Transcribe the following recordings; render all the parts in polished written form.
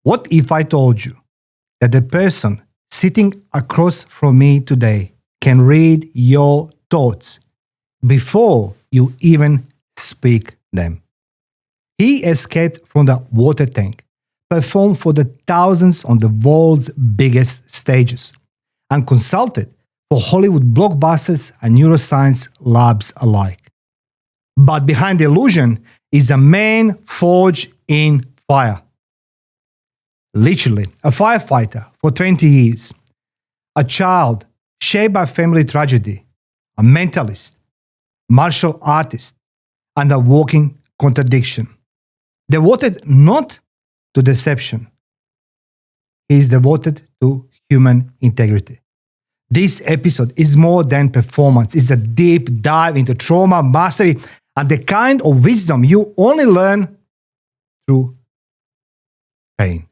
What if I told you that the person sitting across from me today can read your thoughts before you even speak them? He escaped from the water tank, performed for the thousands on the world's biggest stages, and consulted for Hollywood blockbusters and neuroscience labs alike. But behind the illusion is a man forged in fire. Literally, a firefighter for 20 years, a child shaped by family tragedy, a mentalist, martial artist, and a walking contradiction. Devoted not to deception, he is devoted to human integrity. This episode is more than performance. It's a deep dive into trauma, mastery, and the kind of wisdom you only learn through pain.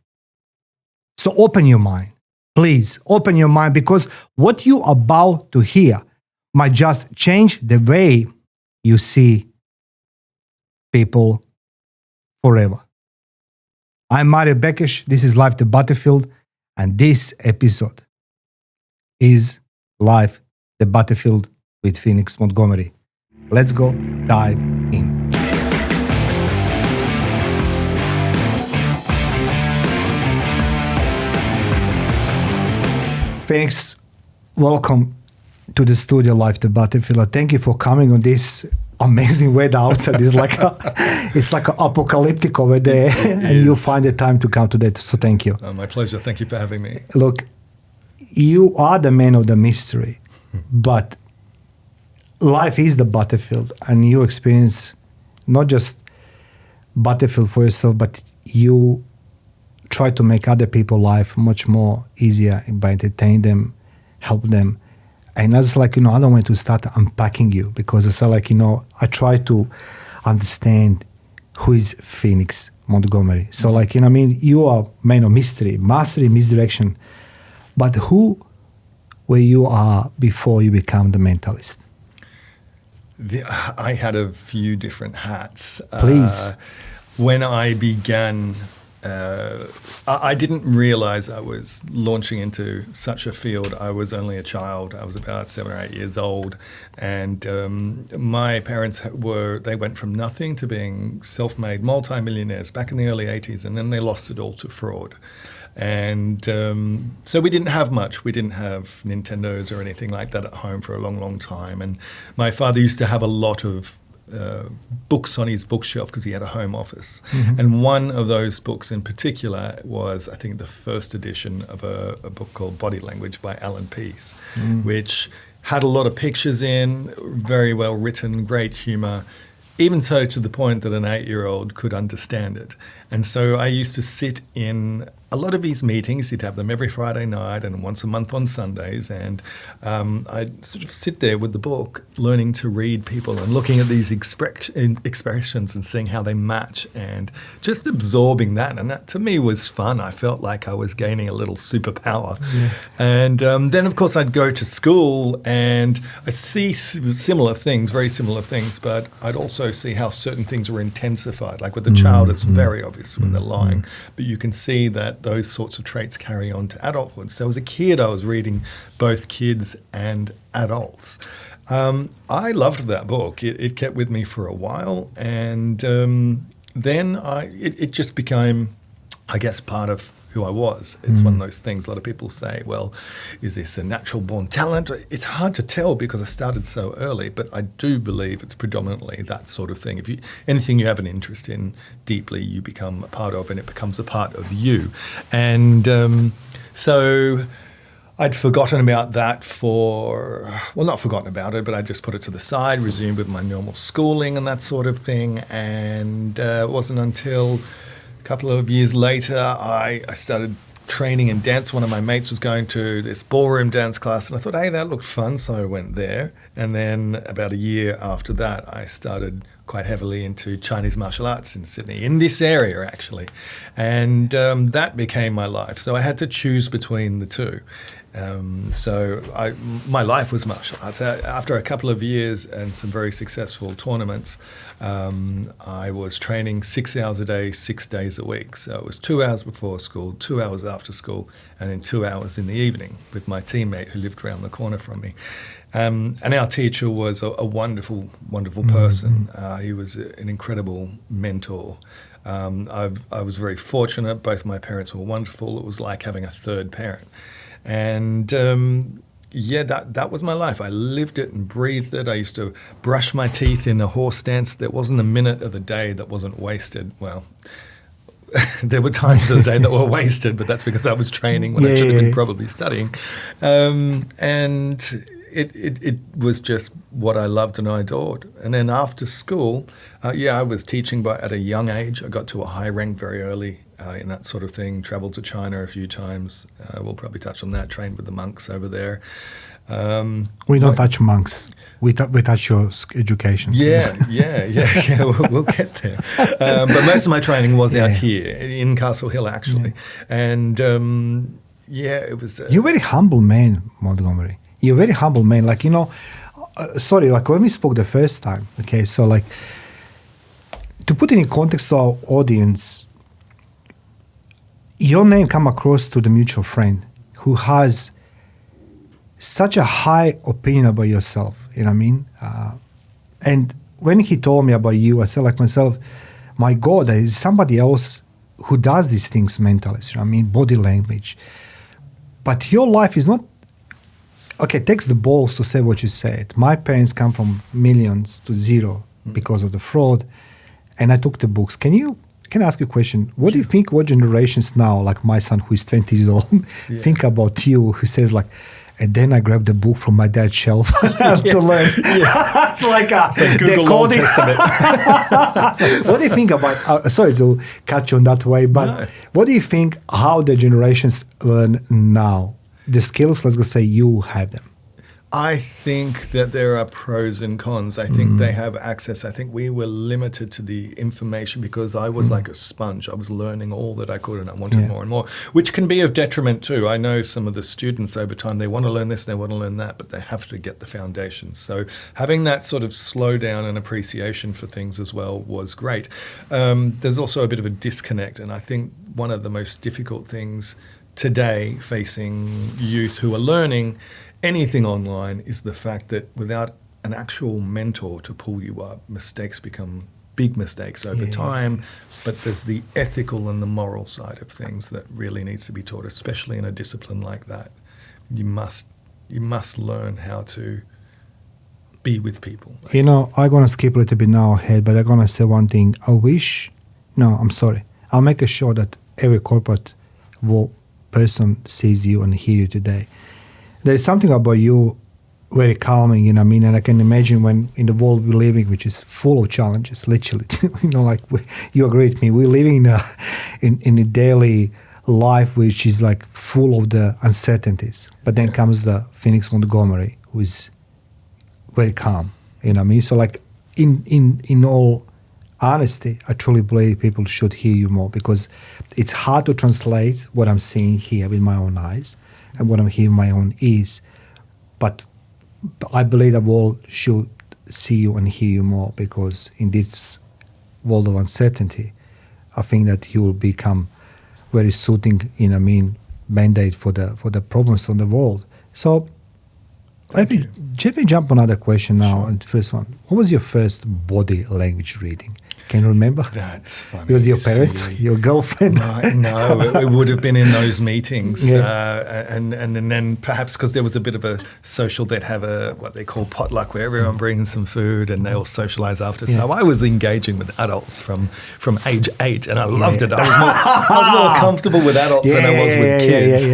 So open your mind. Please open your mind, because what you're about to hear might just change the way you see people forever. I'm Mario Bekes. This is Life the Battlefield, and this episode is Life the Battlefield with Phoenix Montgomery. Let's go dive in. Phoenix, welcome to the studio, Life the Battlefield. Thank you for coming on this amazing weather outside. It's like an apocalyptic over there, and you find the time to come today. So thank you. My pleasure. Thank you for having me. Look, you are the man of the mystery, but life is the battlefield, and you experience not just battlefield for yourself, but you try to make other people's life much more easier by entertaining them, help them. And I was like, I don't want to start unpacking you, because it's like, I try to understand who is Phoenix Montgomery. So like, you are man of mystery, mastery, misdirection. But who were you are before you become the mentalist? I had a few different hats. Please. When I began, I didn't realize I was launching into such a field. I was only a child. I was about 7 or 8 years old. And my parents they went from nothing to being self-made multimillionaires back in the early 80s. And then they lost it all to fraud. And so we didn't have much. We didn't have Nintendos or anything like that at home for a long, long time. And my father used to have a lot of books on his bookshelf because he had a home office. Mm-hmm. And one of those books in particular was, I think, the first edition of a book called Body Language by Alan Pease, which had a lot of pictures in, very well written, great humor, even so to the point that an 8-year-old could understand it. And so I used to sit in a lot of these meetings. He'd have them every Friday night and once a month on Sundays. And I'd sort of sit there with the book, learning to read people and looking at these expressions and seeing how they match and just absorbing that. And that to me was fun. I felt like I was gaining a little superpower. Yeah. And then, of course, I'd go to school and I'd see similar things, very similar things, but I'd also see how certain things were intensified. Like with the child, it's very obvious when they're lying, but you can see that those sorts of traits carry on to adulthood. So as a kid, I was reading both kids and adults. I loved that book. It kept with me for a while, and then it just became, I guess, part of who I was. It's one of those things a lot of people say, well, is this a natural born talent? It's hard to tell because I started so early, but I do believe it's predominantly that sort of thing. If anything you have an interest in deeply, you become a part of, and it becomes a part of you. And so I'd forgotten about that not forgotten about it, but I just put it to the side, resumed with my normal schooling and that sort of thing. And it wasn't until a couple of years later, I started training in dance. One of my mates was going to this ballroom dance class, and I thought, hey, that looked fun, so I went there. And then about a year after that, I started quite heavily into Chinese martial arts in Sydney, in this area actually. And that became my life. So I had to choose between the two. My life was martial arts. After a couple of years and some very successful tournaments, I was training 6 hours a day, 6 days a week. So it was 2 hours before school, 2 hours after school, and then 2 hours in the evening with my teammate who lived around the corner from me. And our teacher was a wonderful, wonderful person. He was an incredible mentor. I was very fortunate. Both my parents were wonderful. It was like having a third parent. And that was my life. I lived it and breathed it. I used to brush my teeth in a horse dance. There wasn't a minute of the day that wasn't wasted. Well, there were times of the day that were wasted, but that's because I was training when I should have been probably studying. And it was just what I loved and I adored. And then after school, I was teaching at a young age. I got to a high rank very early in that sort of thing, travelled to China a few times. We'll probably touch on that, trained with the monks over there. We don't touch monks. We touch your education. Yeah. We'll get there. But most of my training was out here in Castle Hill, actually. And it was... You're a very humble man, Montgomery. You're a very humble man. Like, sorry, like when we spoke the first time, okay, so like to put it in context to our audience, your name come across to the mutual friend who has such a high opinion about yourself, you know what I mean? And when he told me about you, I said like myself, my God, there is somebody else who does these things mentalist, you know what I mean? Body language. But your life is not, okay, takes the balls to say what you said. My parents come from millions to zero because of the fraud, and I took the books. Can I ask you a question? What do you think what generations now, like my son who is 20 years old, think about you, who says like, and then I grabbed the book from my dad's shelf to learn. It's like Google Old Testament. What do you think about, sorry to catch you on that way, but what do you think how the generations learn now? The skills, let's go say you have them. I think that there are pros and cons. I think they have access. I think we were limited to the information because I was like a sponge. I was learning all that I could and I wanted more and more, which can be of detriment too. I know some of the students over time, they want to learn this, they want to learn that, but they have to get the foundations. So having that sort of slowdown and appreciation for things as well was great. There's also a bit of a disconnect, and I think one of the most difficult things today facing youth who are learning anything online is the fact that without an actual mentor to pull you up, mistakes become big mistakes over time. But there's the ethical and the moral side of things that really needs to be taught, especially in a discipline like that. You must learn how to be with people. I'm going to skip a little bit now ahead, but I'm going to say one thing. I'll make sure that every corporate person sees you and hear you today. There is something about you very calming, you know what I mean? And I can imagine when in the world we're living, which is full of challenges, literally, you agree with me, we're living in a daily life which is like full of the uncertainties. But then comes the Phoenix Montgomery, who is very calm, you know what I mean? So like in all honesty, I truly believe people should hear you more because it's hard to translate what I'm seeing here with my own eyes and what I'm hearing with my own ears. But I believe the world should see you and hear you more because in this world of uncertainty, I think that you will become very suiting, Band-Aid for the problems on the world. So let me jump on another question now. Sure. The first one. What was your first body language reading? Can you remember? That's funny. It was your parents, your girlfriend? No, it would have been in those meetings. And then perhaps because there was a bit of a social, they'd have what they call potluck where everyone brings some food and they all socialise after. Yeah. So I was engaging with adults from age 8 and I loved it. I was more comfortable with adults than I was with kids.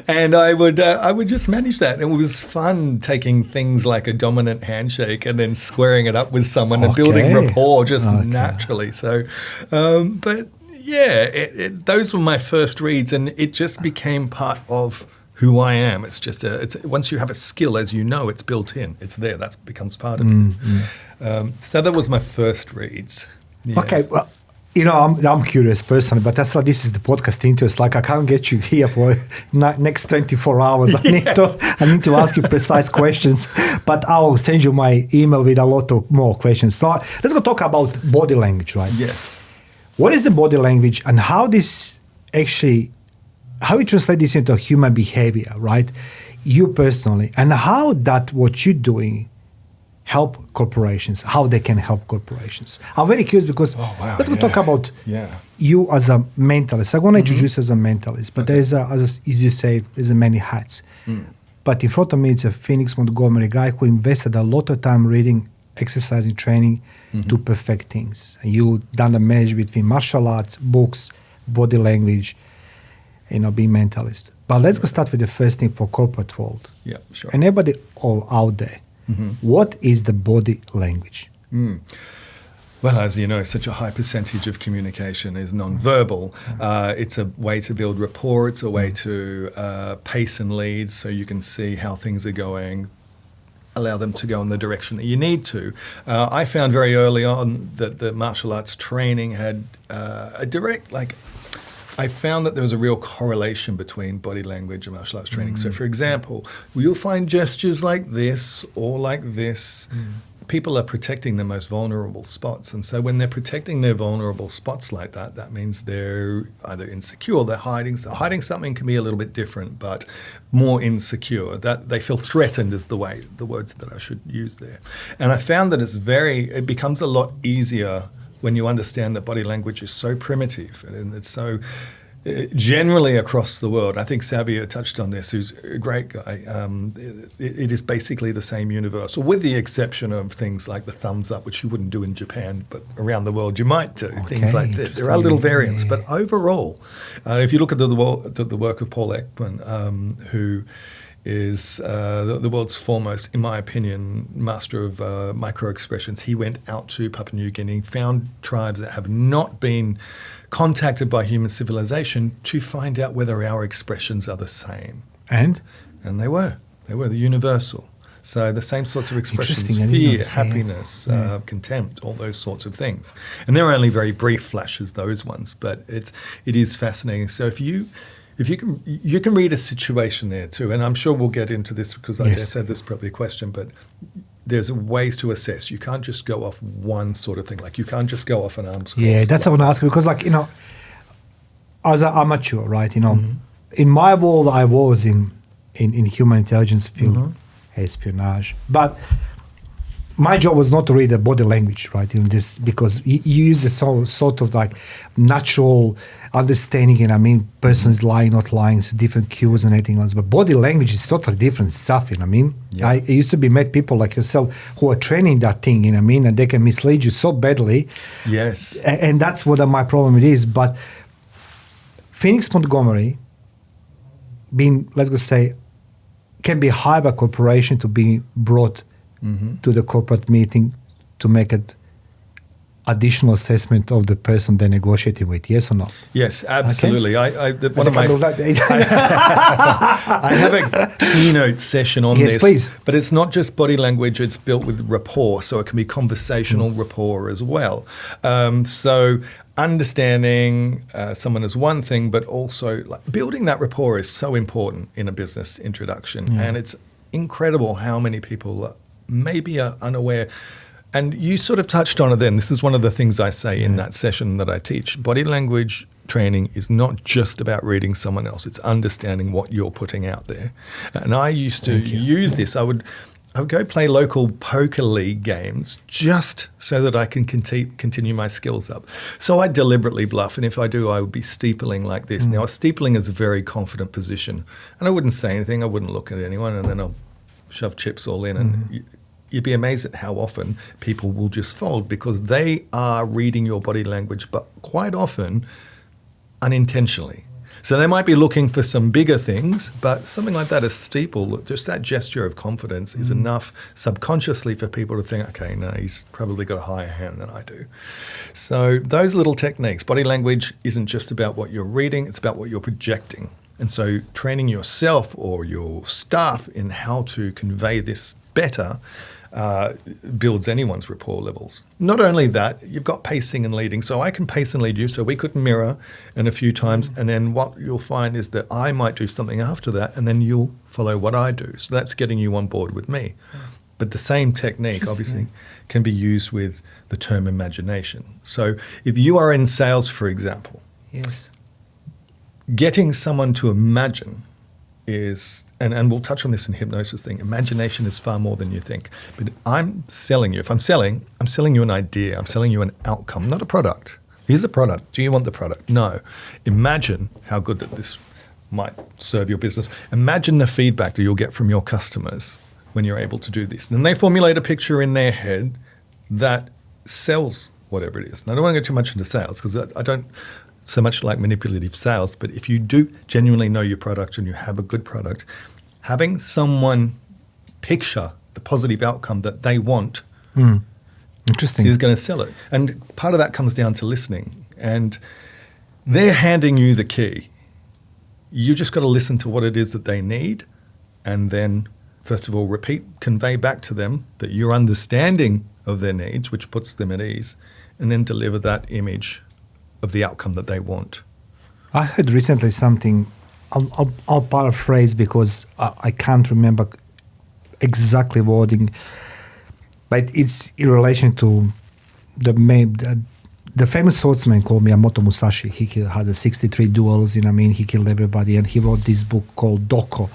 And I would just manage that. And it was fun taking things like a dominant handshake and then squaring it up with someone and building rapport just naturally. So, but yeah, those were my first reads and it just became part of who I am. It's just once you have a skill, as you know, it's built in. It's there. That becomes part of you. So that was my first reads. Yeah. Okay, well, I'm a curious person, but that's why this is the podcast interest. Like, I can't get you here for next 24 hours. I need to ask you precise questions, but I'll send you my email with a lot of more questions. So let's go talk about body language, right? Yes. What is the body language, and how you translate this into human behavior, right? You personally, and how that what you're doing help corporations, how they can help corporations. I'm very curious because let's go talk about you as a mentalist. I'm going to introduce you as a mentalist, but there's, as you say, there's many hats. But in front of me, it's a Phoenix Montgomery guy who invested a lot of time reading, exercising, training to perfect things. And you done a marriage between martial arts, books, body language, being mentalist. But let's go start with the first thing for corporate world. Yeah, sure. And everybody all out there, what is the body language? Well, as you know, such a high percentage of communication is non-verbal. It's a way to build rapport. It's a way to pace and lead so you can see how things are going, allow them to go in the direction that you need to. I found very early on that the martial arts training had a direct, I found that there was a real correlation between body language and martial arts training. So, for example, you'll find gestures like this or like this. People are protecting the most vulnerable spots. And so when they're protecting their vulnerable spots like that, that means they're either insecure, they're hiding. So hiding something can be a little bit different, but more insecure. That they feel threatened is the words that I should use there. And I found that it becomes a lot easier when you understand that body language is so primitive and it's so generally across the world. I think Savio touched on this, who's a great guy. It is basically the same universal, with the exception of things like the thumbs up, which you wouldn't do in Japan, but around the world you might do. Things like that. There are little variants, but overall, if you look at the work of Paul Ekman, who is the world's foremost, in my opinion, master of micro-expressions. He went out to Papua New Guinea, found tribes that have not been contacted by human civilization to find out whether our expressions are the same. And they were. They were the universal. So the same sorts of expressions, Interesting. fear, happiness, contempt, all those sorts of things. And they're only very brief flashes, those ones, but it is fascinating. So if you can read a situation there too, and I'm sure we'll get into this because I dare say this is probably a question, but there's ways to assess. You can't just go off one sort of thing. Like you can't just go off an arms crossed. Yeah, that's what I want to ask because, as an amateur, right? In my world, I was in human intelligence field, espionage, but my job was not to read the body language, right? Because you use a sort of like natural understanding, and person is lying, not lying, it's different cues and everything else. But body language is totally different stuff, Yeah. I used to met people like yourself who are training that thing, and they can mislead you so badly. Yes. And that's what my problem is. But Phoenix Montgomery, being, let's go say, can be hired by a corporation to be brought to the corporate meeting to make an additional assessment of the person they're negotiating with, yes or no? Yes, absolutely. Okay. I have a keynote session on this, please. But it's not just body language, it's built with rapport, so it can be conversational rapport as well. So understanding someone is one thing, but also building that rapport is so important in a business introduction, and it's incredible how many people maybe are unaware. And you sort of touched on it then. This is one of the things I say in that session that I teach. Body language training is not just about reading someone else. It's understanding what you're putting out there. And I used to use this. I would go play local poker league games just so that I can continue my skills up. So I deliberately bluff, and if I do, I would be steepling like this. Now, steepling is a very confident position. And I wouldn't say anything. I wouldn't look at anyone, and then I'll shove chips all in, and you'd be amazed at how often people will just fold because they are reading your body language, but quite often unintentionally. So they might be looking for some bigger things, but something like that, a steeple, just that gesture of confidence is enough subconsciously for people to think, okay, no, he's probably got a higher hand than I do. So those little techniques, body language isn't just about what you're reading, it's about what you're projecting. And so training yourself or your staff in how to convey this better builds anyone's rapport levels. Not only that, you've got pacing and leading. So I can pace and lead you, so we could mirror in a few times, and then what you'll find is that I might do something after that, and then you'll follow what I do. So that's getting you on board with me. But the same technique, obviously, can be used with the term imagination. So if you are in sales, for example, Yes. getting someone to imagine is, and we'll touch on this in hypnosis thing, imagination is far more than you think. But I'm selling you, if I'm selling you an idea, I'm selling you an outcome, not a product. Here's a product. Do you want the product? No. Imagine how good that this might serve your business. Imagine the feedback that you'll get from your customers when you're able to do this. Then they formulate a picture in their head that sells whatever it is. And I don't want to go too much into sales because I don't so much like manipulative sales, but if you do genuinely know your product and you have a good product, having someone picture the positive outcome that they want Interesting. is going to sell it. And part of that comes down to listening. And they're handing you the key. You just got to listen to what it is that they need and then, first of all, convey back to them that you're understanding of their needs, which puts them at ease, and then deliver that image of the outcome that they want. I heard recently something, I'll paraphrase because I can't remember exactly wording, but it's in relation to the famous swordsman called Miyamoto Musashi. He had 63 duels, he killed everybody, and he wrote this book called Doko.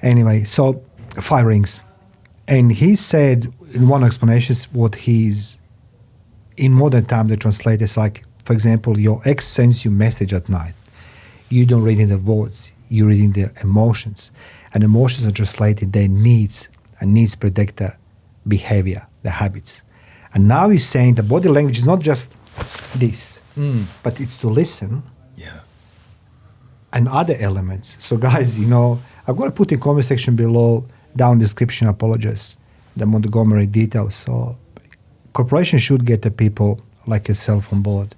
Anyway, so fire rings. And he said in one explanation what he's, in modern time, they translate as like, for example, your ex sends you message at night. You don't read in the words, you're reading the emotions. And emotions are translated their needs, and needs predict the behavior, the habits. And now he's saying the body language is not just this, but it's to listen. Yeah. And other elements. So guys, I'm going to put in comment section below, down description, apologize, the Montgomery details. So corporations should get the people like yourself on board,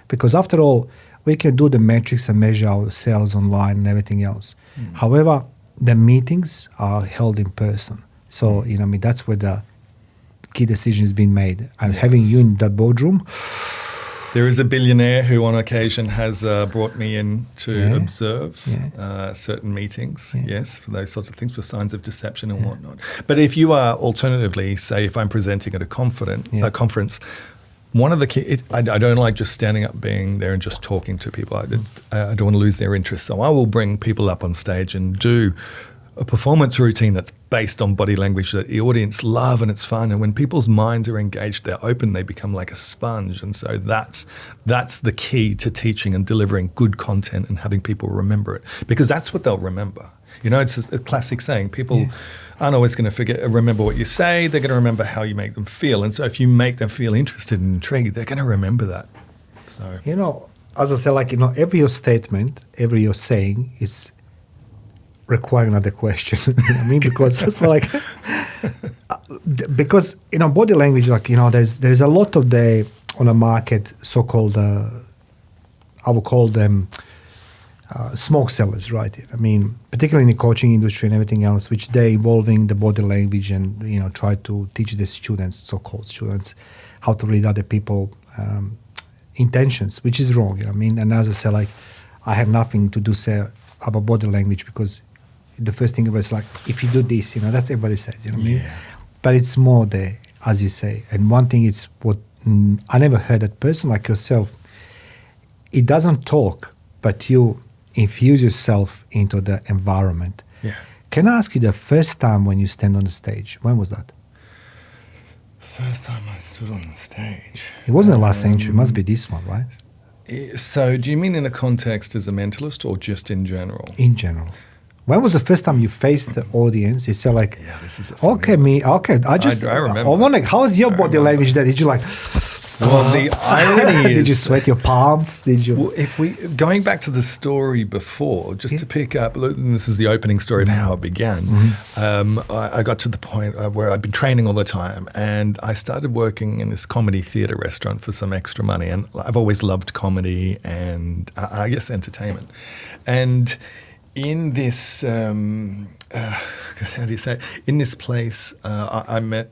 because after all, we can do the metrics and measure our sales online and everything else. However, the meetings are held in person. So, that's where the key decision is being made. And having you in that boardroom. There is a billionaire who on occasion has brought me in to observe certain meetings, yes, for those sorts of things, for signs of deception and whatnot. But if you are alternatively, say if I'm presenting at a conference, one of the key, I don't like just standing up, being there and just talking to people. I don't want to lose their interest. So I will bring people up on stage and do a performance routine that's based on body language that the audience love, and it's fun. And when people's minds are engaged, they're open, they become like a sponge. And so that's the key to teaching and delivering good content and having people remember it, because that's what they'll remember. It's a classic saying, people aren't always going to remember what you say, they're going to remember how you make them feel. And so if you make them feel interested and intrigued, they're going to remember that. So, as I say, every your statement, every your saying is require another question. Because it's like, because body language, there's a lot of on the market so-called I would call them smoke sellers, right? Particularly in the coaching industry and everything else, which they're involving the body language and try to teach the students, so-called students, how to read other people intentions, which is wrong. And as I say, I have nothing to do say about body language, because the first thing was like, if you do this, that's everybody says, But it's more there, as you say. And one thing is what I never heard a person like yourself, it doesn't talk, but you infuse yourself into the environment. Yeah. Can I ask you the first time when you stand on the stage, when was that? First time I stood on the stage. It wasn't the last century, it must be this one, right? So do you mean in a context as a mentalist or just in general? In general. When was the first time you faced the audience? You said this is I remember. I wonder. How's your body language that? Did you Well, the irony is... Did you sweat your palms? Did you? Well, going back to the story before, just to pick up, and this is the opening story of how it began. I got to the point where I'd been training all the time, and I started working in this comedy theatre restaurant for some extra money. And I've always loved comedy and I guess entertainment. And in this, how do you say it? In this place, I met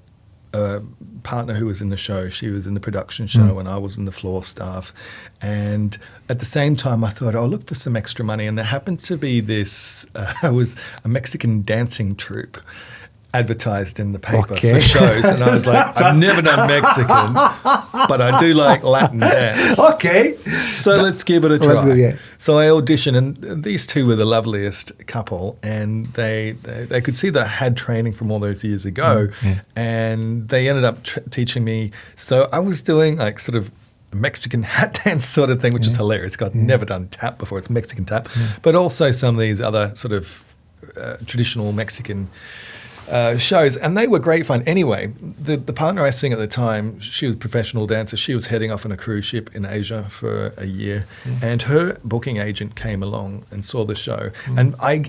a partner who was in the show. She was in the production show and I was in the floor staff. And at the same time, I thought, I'll look for some extra money. And there happened to be this, was a Mexican dancing troupe advertised in the paper for shows. And I was like, I've never done Mexican, but I do like Latin dance. Okay. So let's give it a try. Yeah. So I auditioned, and these two were the loveliest couple, and they could see that I had training from all those years ago, and they ended up teaching me. So I was doing like sort of Mexican hat dance sort of thing, which is hilarious. I'd never done tap before. It's Mexican tap, but also some of these other sort of traditional Mexican shows, and they were great fun. Anyway, the partner I was seeing at the time, she was a professional dancer. She was heading off on a cruise ship in Asia for a year, and her booking agent came along and saw the show. And I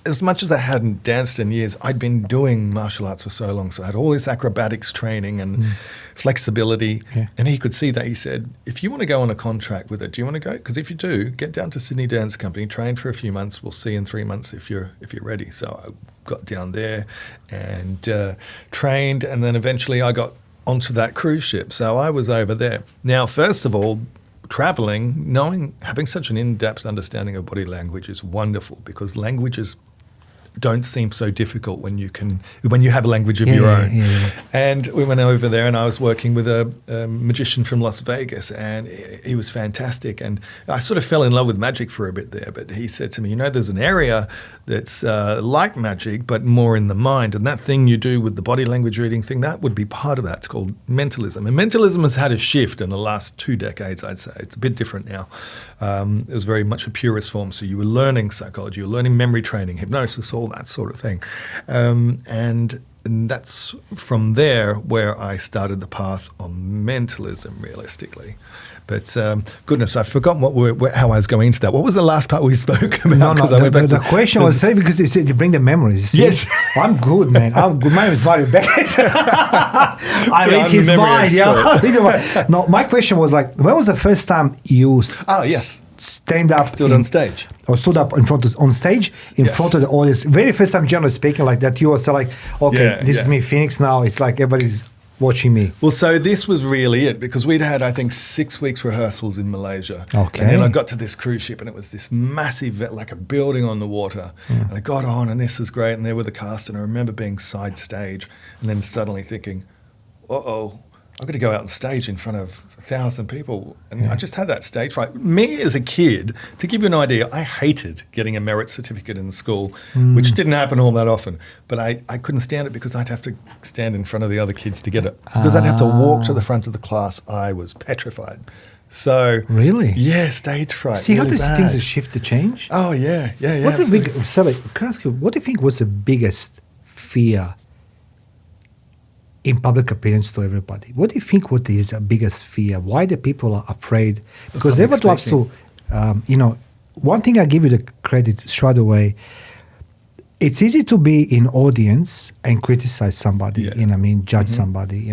as much as I hadn't danced in years, I'd been doing martial arts for so long, so I had all this acrobatics training and flexibility. And he could see that. He said, if you want to go on a contract with it, do you want to go? Because if you do, get down to Sydney Dance Company, train for a few months. We'll see in 3 months if you're ready. So I got down there and trained, and then eventually I got onto that cruise ship. So I was over there. Now, first of all, traveling, having such an in-depth understanding of body language is wonderful, because languages don't seem so difficult when you have a language of your own. And we went over there, and I was working with a magician from Las Vegas, and he was fantastic. And I sort of fell in love with magic for a bit there. But he said to me, there's an area that's like magic, but more in the mind. And that thing you do with the body language reading thing, that would be part of that. It's called mentalism. And mentalism has had a shift in the last 2 decades, I'd say. It's a bit different now. It was very much a purist form. So you were learning psychology, you were learning memory training, hypnosis, all that sort of thing. And that's from there where I started the path on mentalism, realistically. But goodness, I've forgotten how I was going into that. What was the last part we spoke about? No, the question was saying, because you bring the memories. Yes. I'm good, man. I'm good. My name is Mario Bekes. I read his mind. No, my question was like, when was the first time you stood up in front on stage in front of the audience? Very first time, generally speaking, like that, you were like, okay, this is me, Phoenix. Now it's like everybody's watching me. Well, so this was really it, because we'd had, I think, 6 weeks rehearsals in Malaysia. Okay. And then I got to this cruise ship, and it was this massive, like a building on the water. And I got on, and this is great, and there were the cast, and I remember being side stage, and then suddenly thinking, I've got to go out on stage in front of 1,000 people. And I just had that stage fright. Me as a kid, to give you an idea, I hated getting a merit certificate in school, which didn't happen all that often. But I couldn't stand it, because I'd have to stand in front of the other kids to get it. Because I'd have to walk to the front of the class. I was petrified. So really, stage fright. See really how these things shift to change. Oh yeah. What's the big? Sorry, can I ask you? What do you think was the biggest fear in public appearance to everybody? What do you think? What is the biggest fear? Why the people are afraid? Because everyone loves to, one thing I give you the credit straight away. It's easy to be in audience and criticize somebody, judge somebody,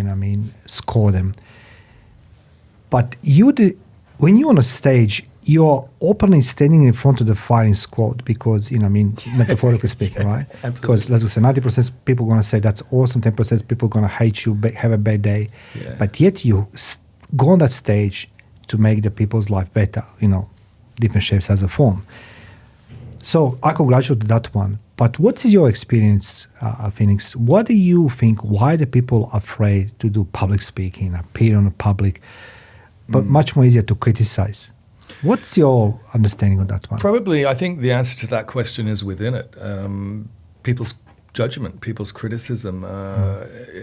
score them. But when you're on a stage, you're openly standing in front of the firing squad, because, metaphorically speaking, right? Absolutely. Because, let's just say, 90% people are going to say, that's awesome, 10% people are going to hate you, have a bad day. Yeah. But yet you go on that stage to make the people's life better, different shapes as a form. So I congratulate that one. But what's your experience, Phoenix? What do you think, why the people are afraid to do public speaking, appear on the public, but much more easier to criticize? What's your understanding of that one? Probably, I think the answer to that question is within it. People's judgment, people's criticism.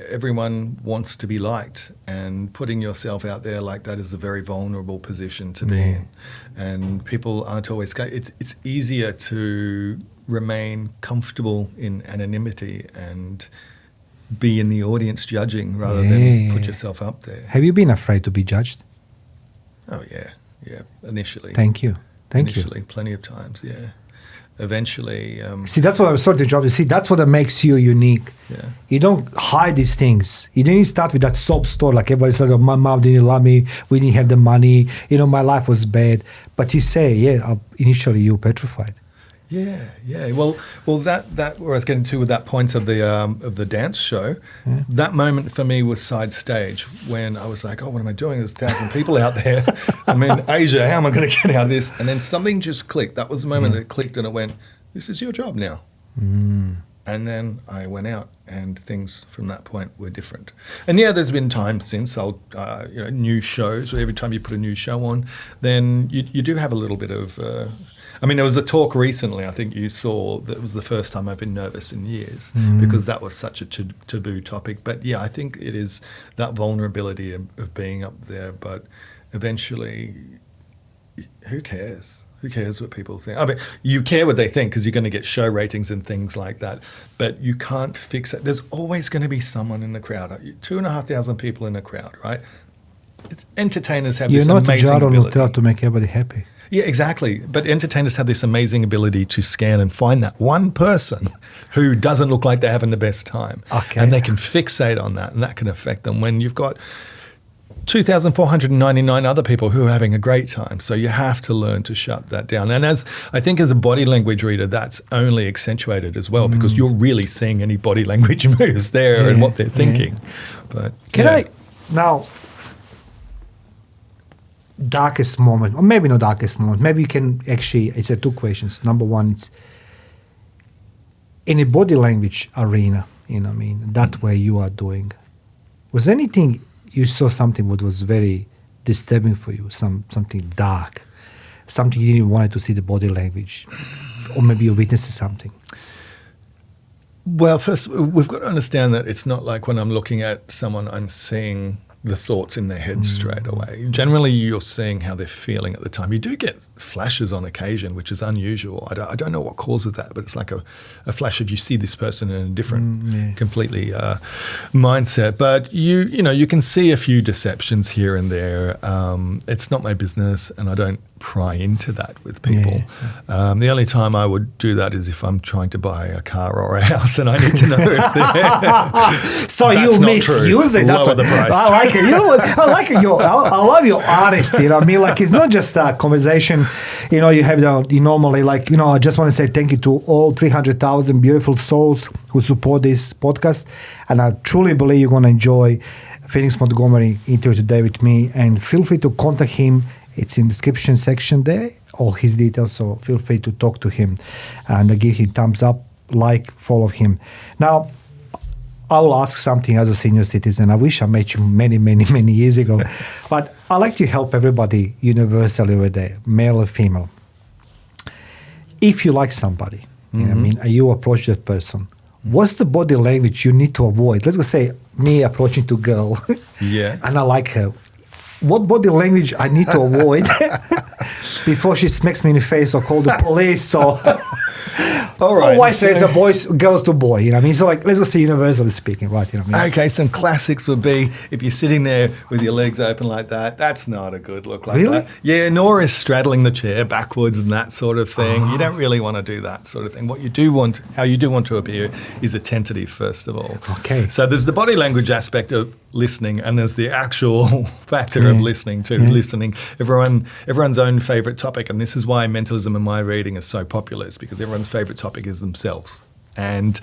Everyone wants to be liked, and putting yourself out there like that is a very vulnerable position to be in. And people aren't always... It's easier to remain comfortable in anonymity and be in the audience judging rather than put yourself up there. Have you been afraid to be judged? Oh, yeah. Yeah, initially. Thank you. Initially, plenty of times, yeah. Eventually. See, that's what I'm sorry to interrupt you. See, that's what makes you unique. Yeah. You don't hide these things. You didn't start with that sob story like everybody said, oh, my mom didn't love me, we didn't have the money, my life was bad. But you say, initially you were petrified. Yeah. Well, that where I was getting to with that point of the dance show, that moment for me was side stage when I was like, oh, what am I doing? There's 1,000 people out there. I'm in Asia. How am I going to get out of this? And then something just clicked. That was the moment it clicked, and it went, this is your job now. And then I went out, and things from that point were different. And there's been times since new shows. Every time you put a new show on, then you do have a little bit of. There was a talk recently, I think you saw, that was the first time I've been nervous in years because that was such a taboo topic. But I think it is that vulnerability of being up there. But eventually, who cares? Who cares what people think? You care what they think because you're going to get show ratings and things like that. But you can't fix it. There's always going to be someone in the crowd. 2,500 people in a crowd, right? Entertainers have this amazing ability. You're not a jar on hotel to make everybody happy. Yeah, exactly. But entertainers have this amazing ability to scan and find that one person who doesn't look like they're having the best time. Okay. And they can fixate on that, and that can affect them when you've got 2,499 other people who are having a great time. So you have to learn to shut that down. And as a body language reader, that's only accentuated as well because you're really seeing any body language moves there and what they're thinking. But can I now... darkest moment, or maybe not darkest moment, maybe you can actually, it's two questions. Number one, it's in a body language arena, that way you are doing. Was anything, you saw something what was very disturbing for you, something dark, something you didn't want to see the body language, or maybe you witnessed something? Well, first, we've got to understand that it's not like when I'm looking at someone, I'm seeing the thoughts in their head straight away. Generally, you're seeing how they're feeling at the time. You do get flashes on occasion, which is unusual. I don't know what causes that, but it's like a flash of you see this person in a different, completely mindset. But you can see a few deceptions here and there. It's not my business, and I don't pry into that with people. The only time I would do that is if I'm trying to buy a car or a house and I need to know if they're... So you misuse it. That's Lower the price. I like it. I like it. I love your honesty. Like it's not just a conversation. You have normally I just want to say thank you to all 300,000 beautiful souls who support this podcast, and I truly believe you're going to enjoy Phoenix Montgomery interview today with me. And feel free to contact him. It's in the description section there, all his details, so feel free to talk to him and give him thumbs up, follow him. Now, I will ask something as a senior citizen. I wish I met you many, many, many years ago, but I like to help everybody universally over there, male or female. If you like somebody, and you approach that person, what's the body language you need to avoid? Let's go say me approaching to girl, and I like her. What body language I need to avoid before she smacks me in the face or call the police or all right. Or vice versa, girls to boy, So let's just say universally speaking, right? Okay, some classics would be if you're sitting there with your legs open like that, that's not a good look like really? that. Yeah, nor is straddling the chair backwards and that sort of thing. You don't really want to do that sort of thing. How you do want to appear is attentive, first of all. Okay. So there's the body language aspect of listening, and there's the actual factor of listening too. Listening, everyone's own favorite topic, and this is why mentalism and my reading is so popular. It's because everyone's favorite topic is themselves, and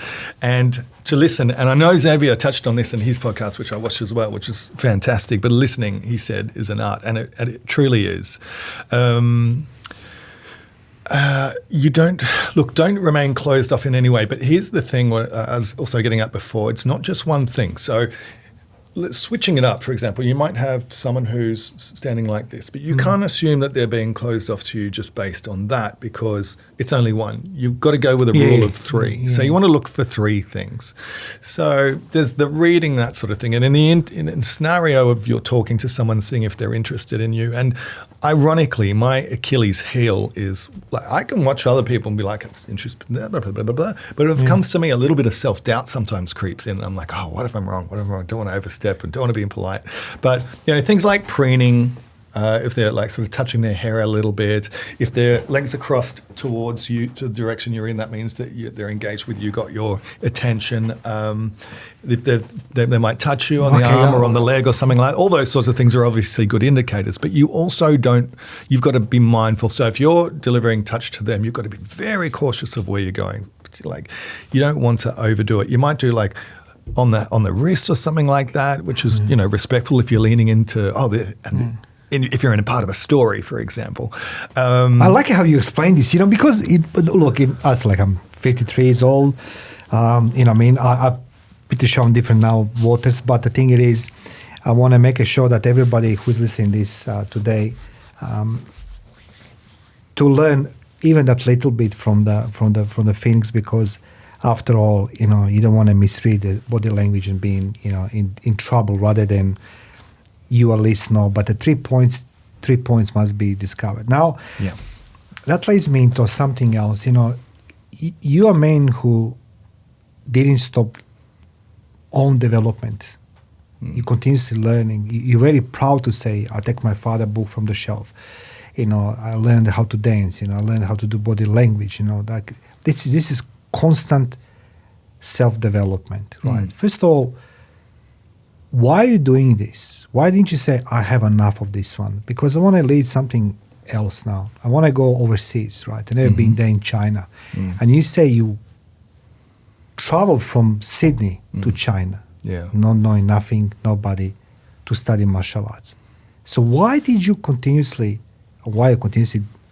to listen. And I know Xavier touched on this in his podcast, which I watched as well, which is fantastic. But listening, he said, is an art, and it truly is. You don't remain closed off in any way. But here's the thing: what I was also getting at before. It's not just one thing. So switching it up, for example, you might have someone who's standing like this, but you can't assume that they're being closed off to you just based on that, because it's only one. You've got to go with a rule of three. Yeah. So you want to look for three things. So there's the reading, that sort of thing. And in the scenario of you're talking to someone, seeing if they're interested in you. And ironically, my Achilles heel is like, I can watch other people and be like, it's interesting, blah, blah, blah, blah, blah. But if it comes to me, a little bit of self-doubt sometimes creeps in. I'm like, oh, what if I'm wrong? What if I'm wrong? Don't want to overstep and don't want to be impolite. But, things like preening, if they're like sort of touching their hair a little bit, if their legs are crossed towards you, to the direction you're in, that means that they're engaged with you, got your attention. If they might touch you on the arm or on the leg or something like that. All those sorts of things are obviously good indicators, but you also you've got to be mindful. So if you're delivering touch to them, you've got to be very cautious of where you're going. Like, you don't want to overdo it. You might do like on the wrist or something like that, which is, respectful if you're leaning into, if you're in a part of a story, for example. I like how you explain this, because it's like I'm 53 years old. I've been to show in different now waters, but the thing it is, I want to make sure that everybody who's listening this today to learn even that little bit from the things, because after all, you don't want to misread the body language and being, in trouble, rather than you at least know. But the 3 points must be discovered. Now, that leads me into something else. You are a man who didn't stop own development. You continuously learning. You're very proud to say, I take my father's book from the shelf. I learned how to dance. I learned how to do body language. Like this is constant self-development, right? First of all, why are you doing this? Why didn't you say, I have enough of this one? Because I want to lead something else now. I want to go overseas, right? I've never been there in China. And you say you travel from Sydney to China, not knowing nothing, nobody, to study martial arts. So why are you continuously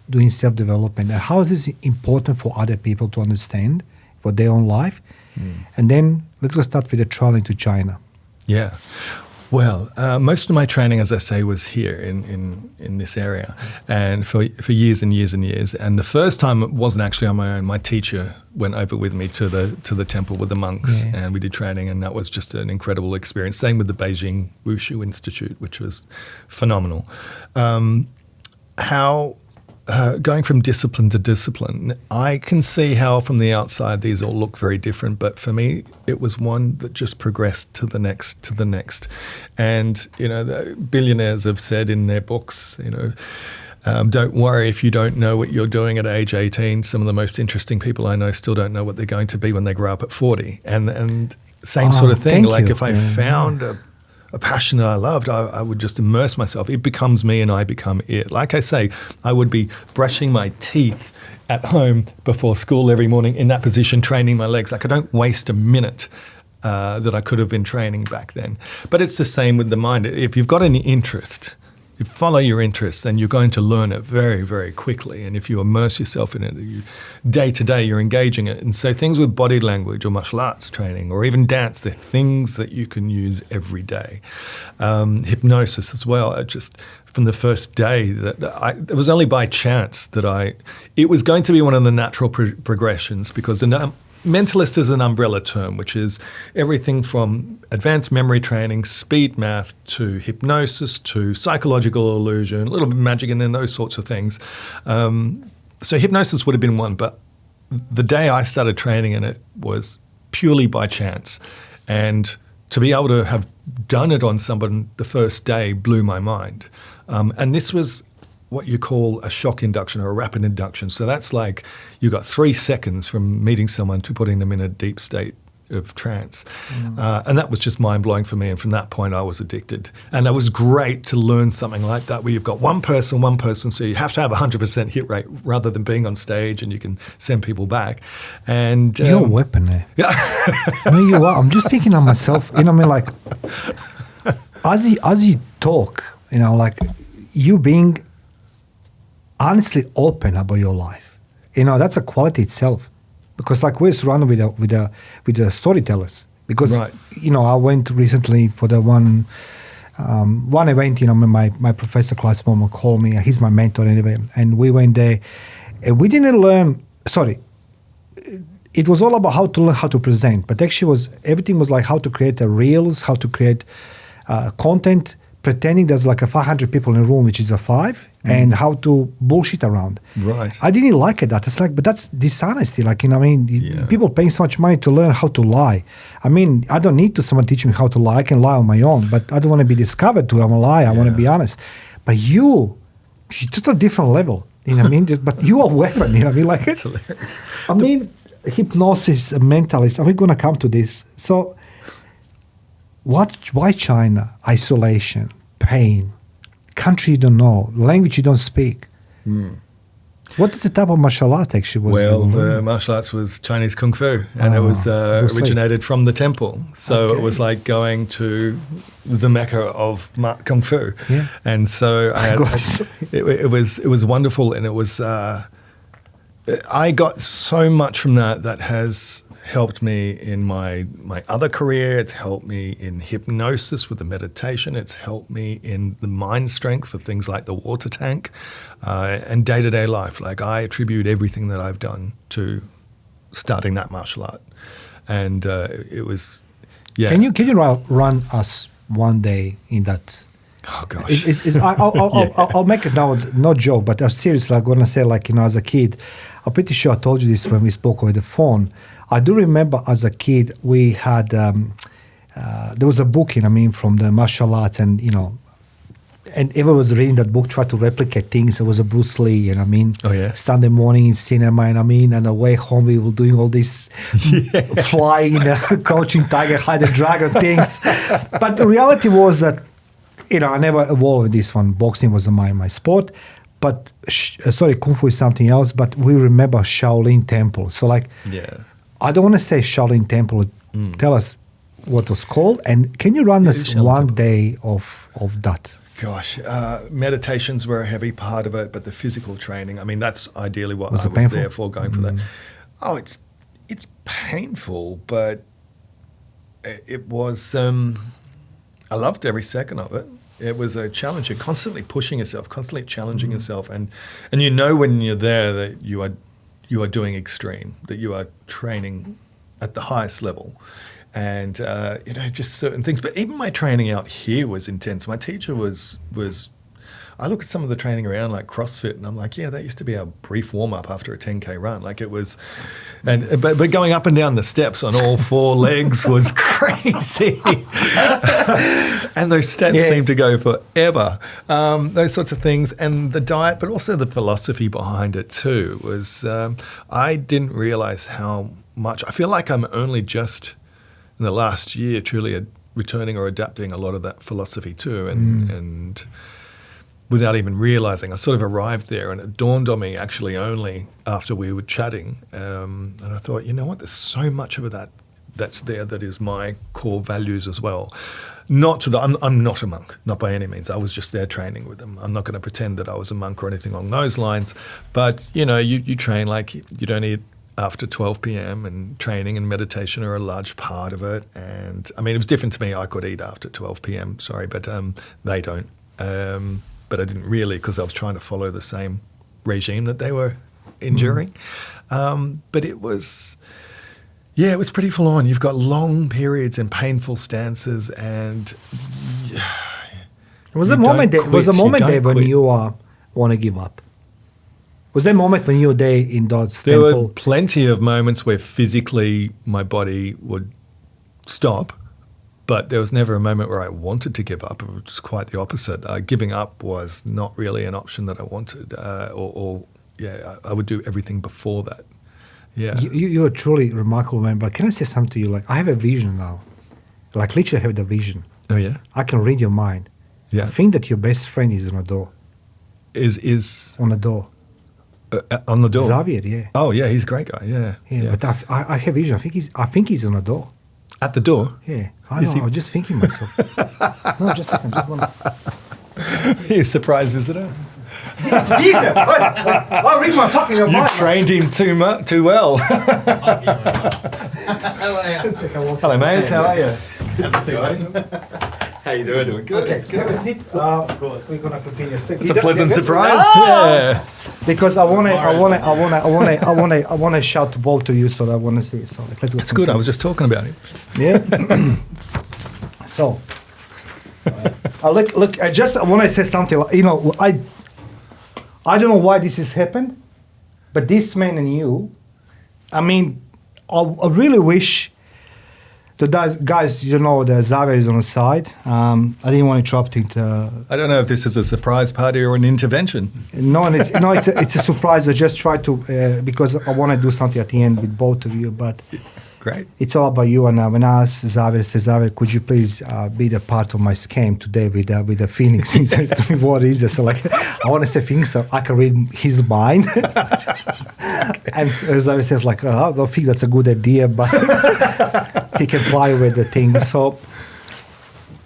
doing self-development? And how is this important for other people to understand for their own life? And then let's go start with the traveling to China. Yeah. Well, most of my training, as I say, was here in this area, and for years and years and years. And the first time it wasn't actually on my own. My teacher went over with me to the temple with the monks, and we did training, and that was just an incredible experience. Same with the Beijing Wushu Institute, which was phenomenal. Going from discipline to discipline, I can see how from the outside these all look very different, but for me it was one that just progressed to the next. And the billionaires have said in their books, don't worry if you don't know what you're doing at age 18. Some of the most interesting people I know still don't know what they're going to be when they grow up at 40. And same sort of thing. Like if I found a passion that I loved, I would just immerse myself. It becomes me and I become it. Like I say, I would be brushing my teeth at home before school every morning in that position, training my legs. Like I don't waste a minute that I could have been training back then. But it's the same with the mind. If you've got an interest, you follow your interest, then you're going to learn it very, very quickly. And if you immerse yourself in it, day to day, you're engaging it. And so things with body language or martial arts training or even dance, they're things that you can use every day. Hypnosis as well. From the first day it was only by chance that it was going to be one of the natural progressions, because Mentalist is an umbrella term, which is everything from advanced memory training, speed math, to hypnosis, to psychological illusion, a little bit of magic, and then those sorts of things. So hypnosis would have been one, but the day I started training in it was purely by chance. And to be able to have done it on someone the first day blew my mind. And this was what you call a shock induction or a rapid induction. So that's like you got 3 seconds from meeting someone to putting them in a deep state of trance. And that was just mind-blowing for me. And from that point, I was addicted. And it was great to learn something like that, where you've got one person, so you have to have 100% hit rate rather than being on stage and you can send people back. And you're a weapon there. Yeah. No, you are. I'm just thinking of myself, like, as you talk, like you being honestly open about your life, that's a quality itself. Because like we're surrounded with the storytellers, Because, Right. I went recently for the one event, my professor, Klaus Momo, called me. He's my mentor anyway. And we went there. And we didn't learn, it was all about how to learn how to present. But actually everything was like how to create the reels, how to create content, pretending there's like 500 people in a room, which is a 5, and how to bullshit around. Right. I didn't like it. It's like, but that's dishonesty. Like, Yeah. people paying so much money to learn how to lie. I mean, I don't need someone teach me how to lie. I can lie on my own, but I don't want to be discovered to I'm a liar. I want to be honest. But you're to a different level. You know what I mean? But you are a weapon. You know what I mean? Like, It's hilarious. I mean, hypnosis, mentalist. Are we going to come to this? So, why China? Isolation, pain, country you don't know, language you don't speak. What is the type of martial art actually was? Well, the martial arts was Chinese Kung Fu, and it was originated from the temple. So it was like going to the Mecca of Kung Fu. Yeah. And so it was wonderful, and it was I got so much from that has helped me in my other career. It's helped me in hypnosis with the meditation. It's helped me in the mind strength for things like the water tank and day-to-day life. Like, I attribute everything that I've done to starting that martial art. And it was, yeah. Can you run us one day in that? Oh, gosh. I'll make it now, no joke, but I'm seriously, I'm going to say, like, as a kid, I'm pretty sure I told you this when we spoke over the phone. I do remember as a kid, we had, there was a book, from the martial arts, and, and everyone was reading that book, tried to replicate things. There was a Bruce Lee, Oh, yeah. Sunday morning in cinema, and away home we were doing all this flying, coaching tiger, hide the dragon things. But the reality was that, I never evolved with this one. Boxing was my sport. But, Kung Fu is something else. But we remember Shaolin Temple. So, like, I don't want to say Shaolin Temple. Tell us what it was called. And can you run us one day of that? Gosh, meditations were a heavy part of it, but the physical training, that's ideally what I was painful? there for, going for that. Oh, it's painful, but it was, I loved every second of it. It was a challenge. You're constantly pushing yourself, constantly challenging yourself, and when you're there that you are doing extreme, that you are training at the highest level, and just certain things. But even my training out here was intense. My teacher was. I look at some of the training around like CrossFit, and I'm like, yeah, that used to be a brief warm up after a 10K run. Like, it was, but going up and down the steps on all 4 legs was crazy. And those steps seem to go forever. Those sorts of things, and the diet, but also the philosophy behind it too was. I didn't realize how much. I feel like I'm only just in the last year truly returning or adapting a lot of that philosophy too, and without even realizing, I sort of arrived there, and it dawned on me actually only after we were chatting. And I thought, you know what, there's so much of that's there that is my core values as well. I'm not a monk, not by any means. I was just there training with them. I'm not going to pretend that I was a monk or anything along those lines. But, you train like you don't eat after 12 p.m. and training and meditation are a large part of it. And, it was different to me. I could eat after 12 p.m., but they don't. But I didn't really, because I was trying to follow the same regime that they were enduring. But it was pretty full on. You've got long periods and painful stances, and was a moment there when you want to give up? Was there a moment when you were there in Dod's temple? There were temple? Plenty of moments where physically my body would stop. But there was never a moment where I wanted to give up. It was quite the opposite. Giving up was not really an option that I wanted. I would do everything before that. Yeah. You're a truly remarkable man. But can I say something to you? Like, I have a vision now. Like, literally have the vision. Oh, yeah? I can read your mind. Yeah. I think that your best friend is on a door. Is on a door. On the door? Xavier, yeah. Oh, yeah, he's a great guy, yeah. Yeah, but I have vision. I think he's on a door. At the door? Yeah. I was just thinking myself. No, just a second. Just one. You a surprise visitor? Yes, Jesus! I read my fucking mind. You trained him too well. Hello, mate. How are you? How you doing? Good. Okay, have a seat. Of course, we're gonna continue. It's a pleasant surprise. Yeah. Because I wanna shout to both of you, so I wanna see it. So let's go. That's good. I was just talking about it. Yeah. So, look. I want to say something. I don't know why this has happened, but this man and you, I mean, I really wish the guys, the Xavier is on the side. I didn't want to interrupt it. I don't know if this is a surprise party or an intervention. No, and it's a surprise. I just try to because I want to do something at the end with both of you, but. Great. It's all about you. And when I asked Xavier, could you please be the part of my scam today with the Phoenix? He says to me, what is this? So I want to say things so I can read his mind. And Xavier says I don't think that's a good idea, but he can fly with the thing. So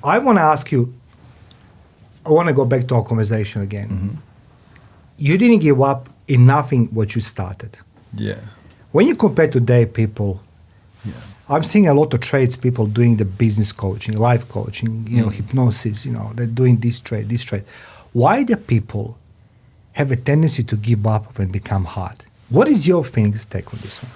I want to ask you, I want to go back to our conversation again. Mm-hmm. You didn't give up in nothing what you started. Yeah. When you compare today people, I'm seeing a lot of trades people doing the business coaching, life coaching, hypnosis, they're doing this trade. Why do people have a tendency to give up when it become hard? What is your Phoenix take on this one?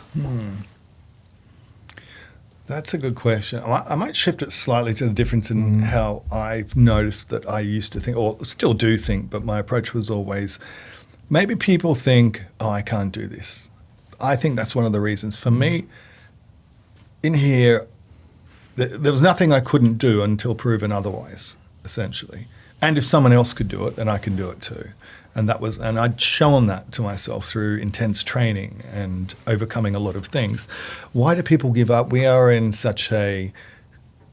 That's a good question. I might shift it slightly to the difference in how I've noticed that I used to think, or still do think, but my approach was always, maybe people think, oh, I can't do this. I think that's one of the reasons. For me, in here, there was nothing I couldn't do until proven otherwise, essentially. And if someone else could do it, then I can do it too. And I'd shown that to myself through intense training and overcoming a lot of things. Why do people give up? We are in such a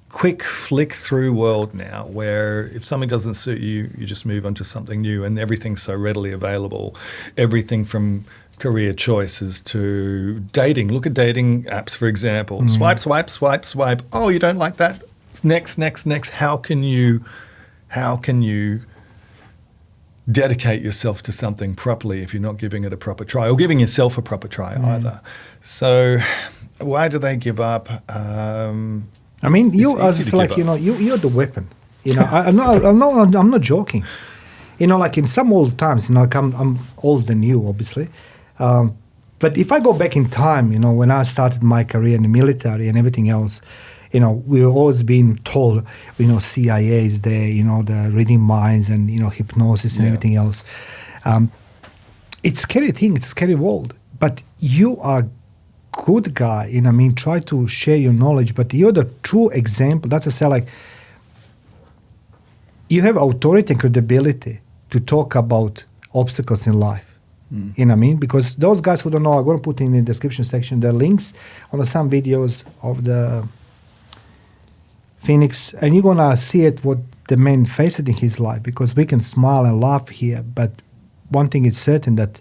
quick flick through world now where if something doesn't suit you, you just move on to something new, and everything's so readily available. Everything from career choices to dating. Look at dating apps, for example. Swipe, swipe, swipe, swipe. Oh, you don't like that? Next. How can you dedicate yourself to something properly if you're not giving it a proper try, or giving yourself a proper try either? So why do they give up? I mean, you're the weapon. I'm not joking. In some old times, I'm older than you, obviously. But if I go back in time, when I started my career in the military and everything else, we were always being told, CIA is there, the reading minds and, hypnosis and everything else. It's a scary thing. It's a scary world. But you are a good guy, try to share your knowledge, but you're the true example. That's you have authority and credibility to talk about obstacles in life. Because those guys who don't know, I'm going to put in the description section the links on some videos of the Phoenix, and you're going to see it what the man faced in his life, because we can smile and laugh here, but one thing is certain, that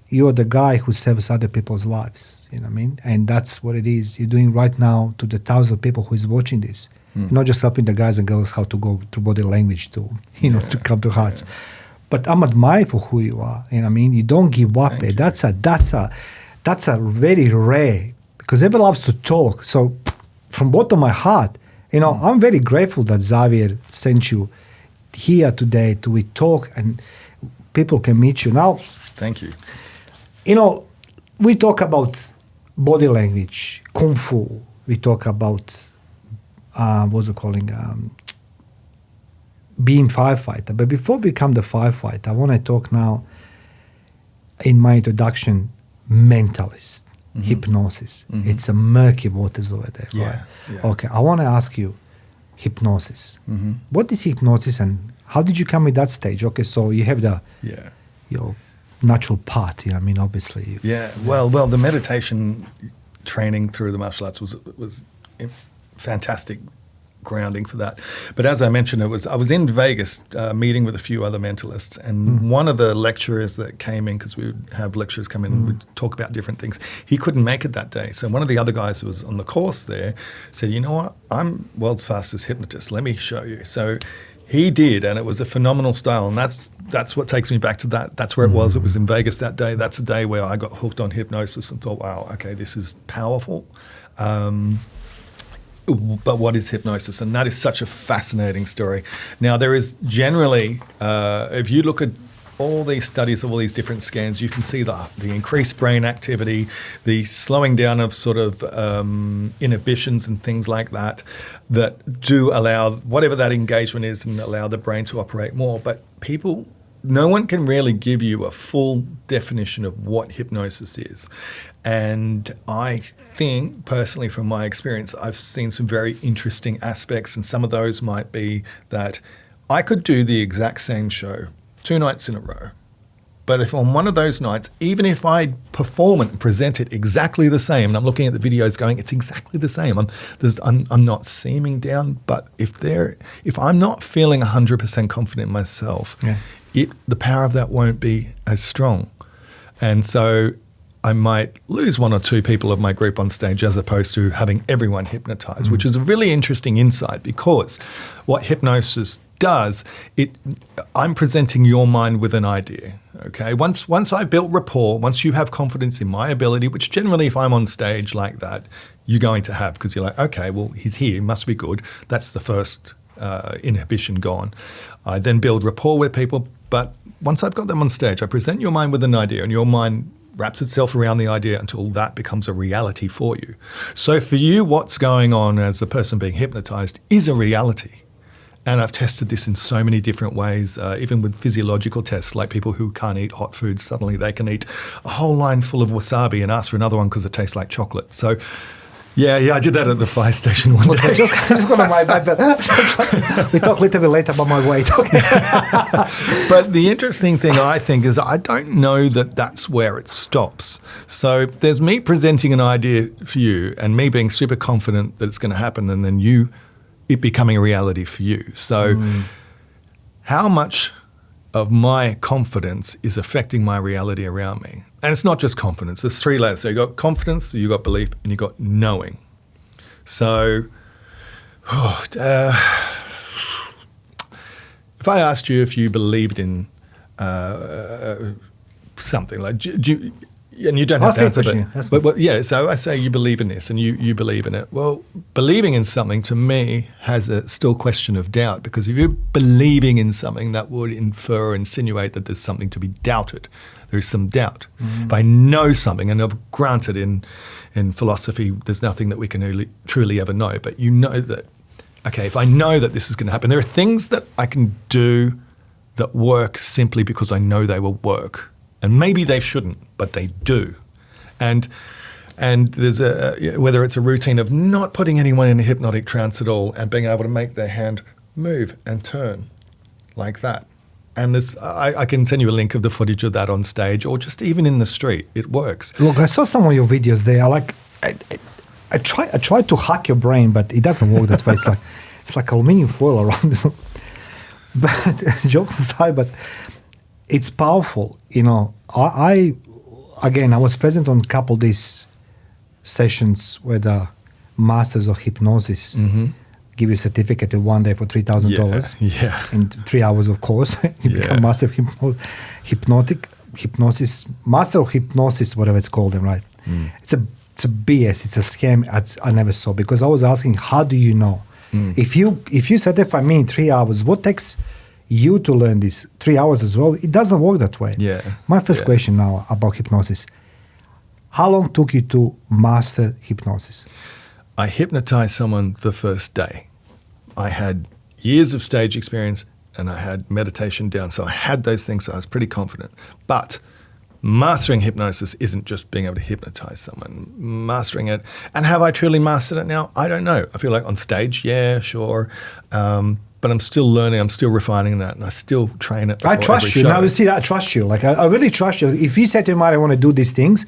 you're the guy who saves other people's lives, and that's what it is you're doing right now to the thousands of people who is watching this. You're not just helping the guys and girls how to go through body language to come to hearts. But I'm admiring for who you are. You don't give up. That's a very rare, because everyone loves to talk. So from bottom of my heart, I'm very grateful that Xavier sent you here today we talk and people can meet you. Now, thank you. We talk about body language, kung fu. We talk about being firefighter. But before we become the firefighter, I want to talk now in my introduction, mentalist, hypnosis. It's a murky waters over there, right? Yeah. Okay, I want to ask you, hypnosis. What is hypnosis and how did you come with that stage? Okay, so you have your natural part, obviously. Well, the meditation training through the martial arts was fantastic grounding for that. But as I mentioned, I was in Vegas meeting with a few other mentalists, and one of the lecturers that came in, because we would have lecturers come in and we'd talk about different things, he couldn't make it that day. So one of the other guys who was on the course there said, you know what, I'm world's fastest hypnotist, let me show you. So He did, and it was a phenomenal style, and that's what takes me back to that. That's where it was. It was in Vegas that day. That's a day where I got hooked on hypnosis and thought, wow, okay, this is powerful. But what is hypnosis? And that is such a fascinating story. Now, there is generally, if you look at all these studies of all these different scans, you can see the increased brain activity, the slowing down of sort of inhibitions and things like that do allow whatever that engagement is and allow the brain to operate more. But no one can really give you a full definition of what hypnosis is. And I think, personally, from my experience, I've seen some very interesting aspects, and some of those might be that I could do the exact same show 2 nights in a row. But if on one of those nights, even if I perform it and present it exactly the same, and I'm looking at the videos going, it's exactly the same. I'm not seeming down, but if I'm not feeling 100% confident in myself, the power of that won't be as strong. And so I might lose 1 or 2 people of my group on stage as opposed to having everyone hypnotized, which is a really interesting insight, because what hypnosis does, I'm presenting your mind with an idea. Okay, once I've built rapport, once you have confidence in my ability, which generally if I'm on stage like that, you're going to have, because you're like, okay, well, he's here, he must be good. That's the first inhibition gone. I then build rapport with people, but once I've got them on stage, I present your mind with an idea, and your mind wraps itself around the idea until that becomes a reality for you. So for you, what's going on as the person being hypnotized is a reality. And I've tested this in so many different ways, even with physiological tests, like people who can't eat hot food, suddenly they can eat a whole line full of wasabi and ask for another one because it tastes like chocolate. So yeah, I did that at the fire station one day. Just gonna my bad. We talk a little bit later about my weight. Okay. But the interesting thing, I think, is I don't know that that's where it stops. So there's me presenting an idea for you and me being super confident that it's going to happen, and then it becoming a reality for you. So how much of my confidence is affecting my reality around me? And it's not just confidence. There's 3 layers. So you've got confidence, you've got belief, and you've got knowing. So if I asked you if you believed in something, like, and you don't have to answer, but yeah, so I say you believe in this and you believe in it. Well, believing in something to me has a still question of doubt, because if you're believing in something, that would insinuate that there's something to be doubted. There is some doubt. If I know something, and granted in philosophy, there's nothing that we can truly ever know, but you know that, okay, if I know that this is going to happen, there are things that I can do that work simply because I know they will work. And maybe they shouldn't, but they do. And there's whether it's a routine of not putting anyone in a hypnotic trance at all and being able to make their hand move and turn like that. And I can send you a link of the footage of that on stage, or just even in the street. It works. Look, I saw some of your videos. They are like, I try to hack your brain, but it doesn't work that way. It's like aluminium foil around this. But jokes aside, but it's powerful. You know, I was present on a couple of these sessions where the masters of hypnosis give you a certificate in one day for $3,000. Yeah. In 3 hours, of course. You become master of hypnosis, master of hypnosis, whatever it's called, right? It's a BS. It's a scam I never saw, because I was asking, how do you know? If you certify me in 3 hours, what takes you to learn this 3 hours as well? It doesn't work that way. Yeah. My first question now about hypnosis: how long took you to master hypnosis? I hypnotized someone the first day. I had years of stage experience and I had meditation down, so I had those things, so I was pretty confident. But mastering hypnosis isn't just being able to hypnotize someone. Mastering it, and have I truly mastered it now? I don't know. I feel like on stage, yeah, sure. But I'm still learning, I'm still refining that, and I still train it. I trust you. Now, you see, I trust you. Like, I really trust you. If you said to me, I want to do these things,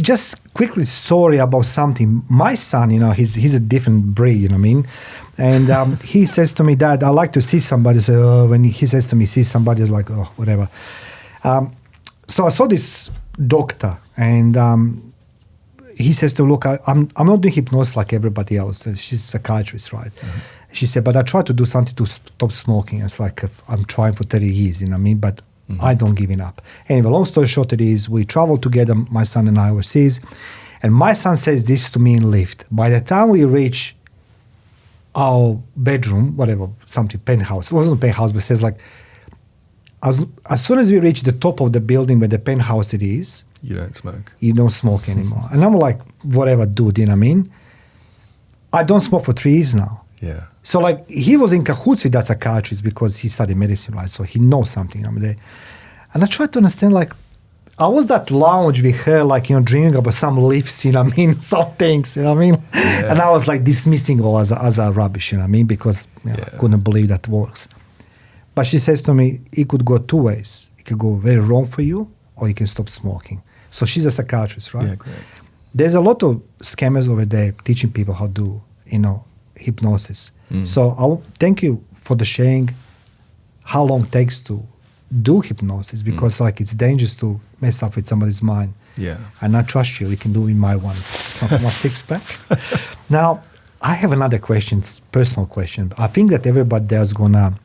just quickly, story about something. My son, you know, he's a different breed, you know what I mean? And he says to me, Dad, I like to see somebody. So when he says to me, see somebody, it's like, oh, whatever. So I saw this doctor, and he says to her, look, I'm not doing hypnosis like everybody else. And she's a psychiatrist, right? She said, but I try to do something to stop smoking. It's like I'm trying for 30 years, you know what I mean? But I don't give it up. Anyway, long story short it is, we traveled together, my son and I, overseas. And my son says this to me in lift. By the time we reach our bedroom, whatever, something, penthouse. It wasn't a penthouse, but it says like, as soon as we reach the top of the building where the penthouse it is, You don't smoke. you don't smoke anymore. And I'm like, whatever, dude, you know what I mean? I don't smoke for 3 years now. Yeah. So like he was in cahoots with that psychiatrist because he studied medicine, right? So he knows something. I mean, and I tried to understand, like, I was that lounge with her, like, you know, dreaming about some lifts, you know what I mean? Some things, you know what I mean? Yeah. And I was like dismissing all as a rubbish, you know what I mean? Because I couldn't believe that works. But she says to me, it could go 2 ways. It could go very wrong for you, or you can stop smoking. So she's a psychiatrist, right? Yeah, great. There's a lot of scammers over there teaching people how to do, you know, hypnosis. So thank you for the sharing how long it takes to do hypnosis, because like it's dangerous to mess up with somebody's mind. Yeah. And I trust you. You can do in my one, something like 6-pack. Now, I have another question, it's a personal question. I think that everybody there's gonna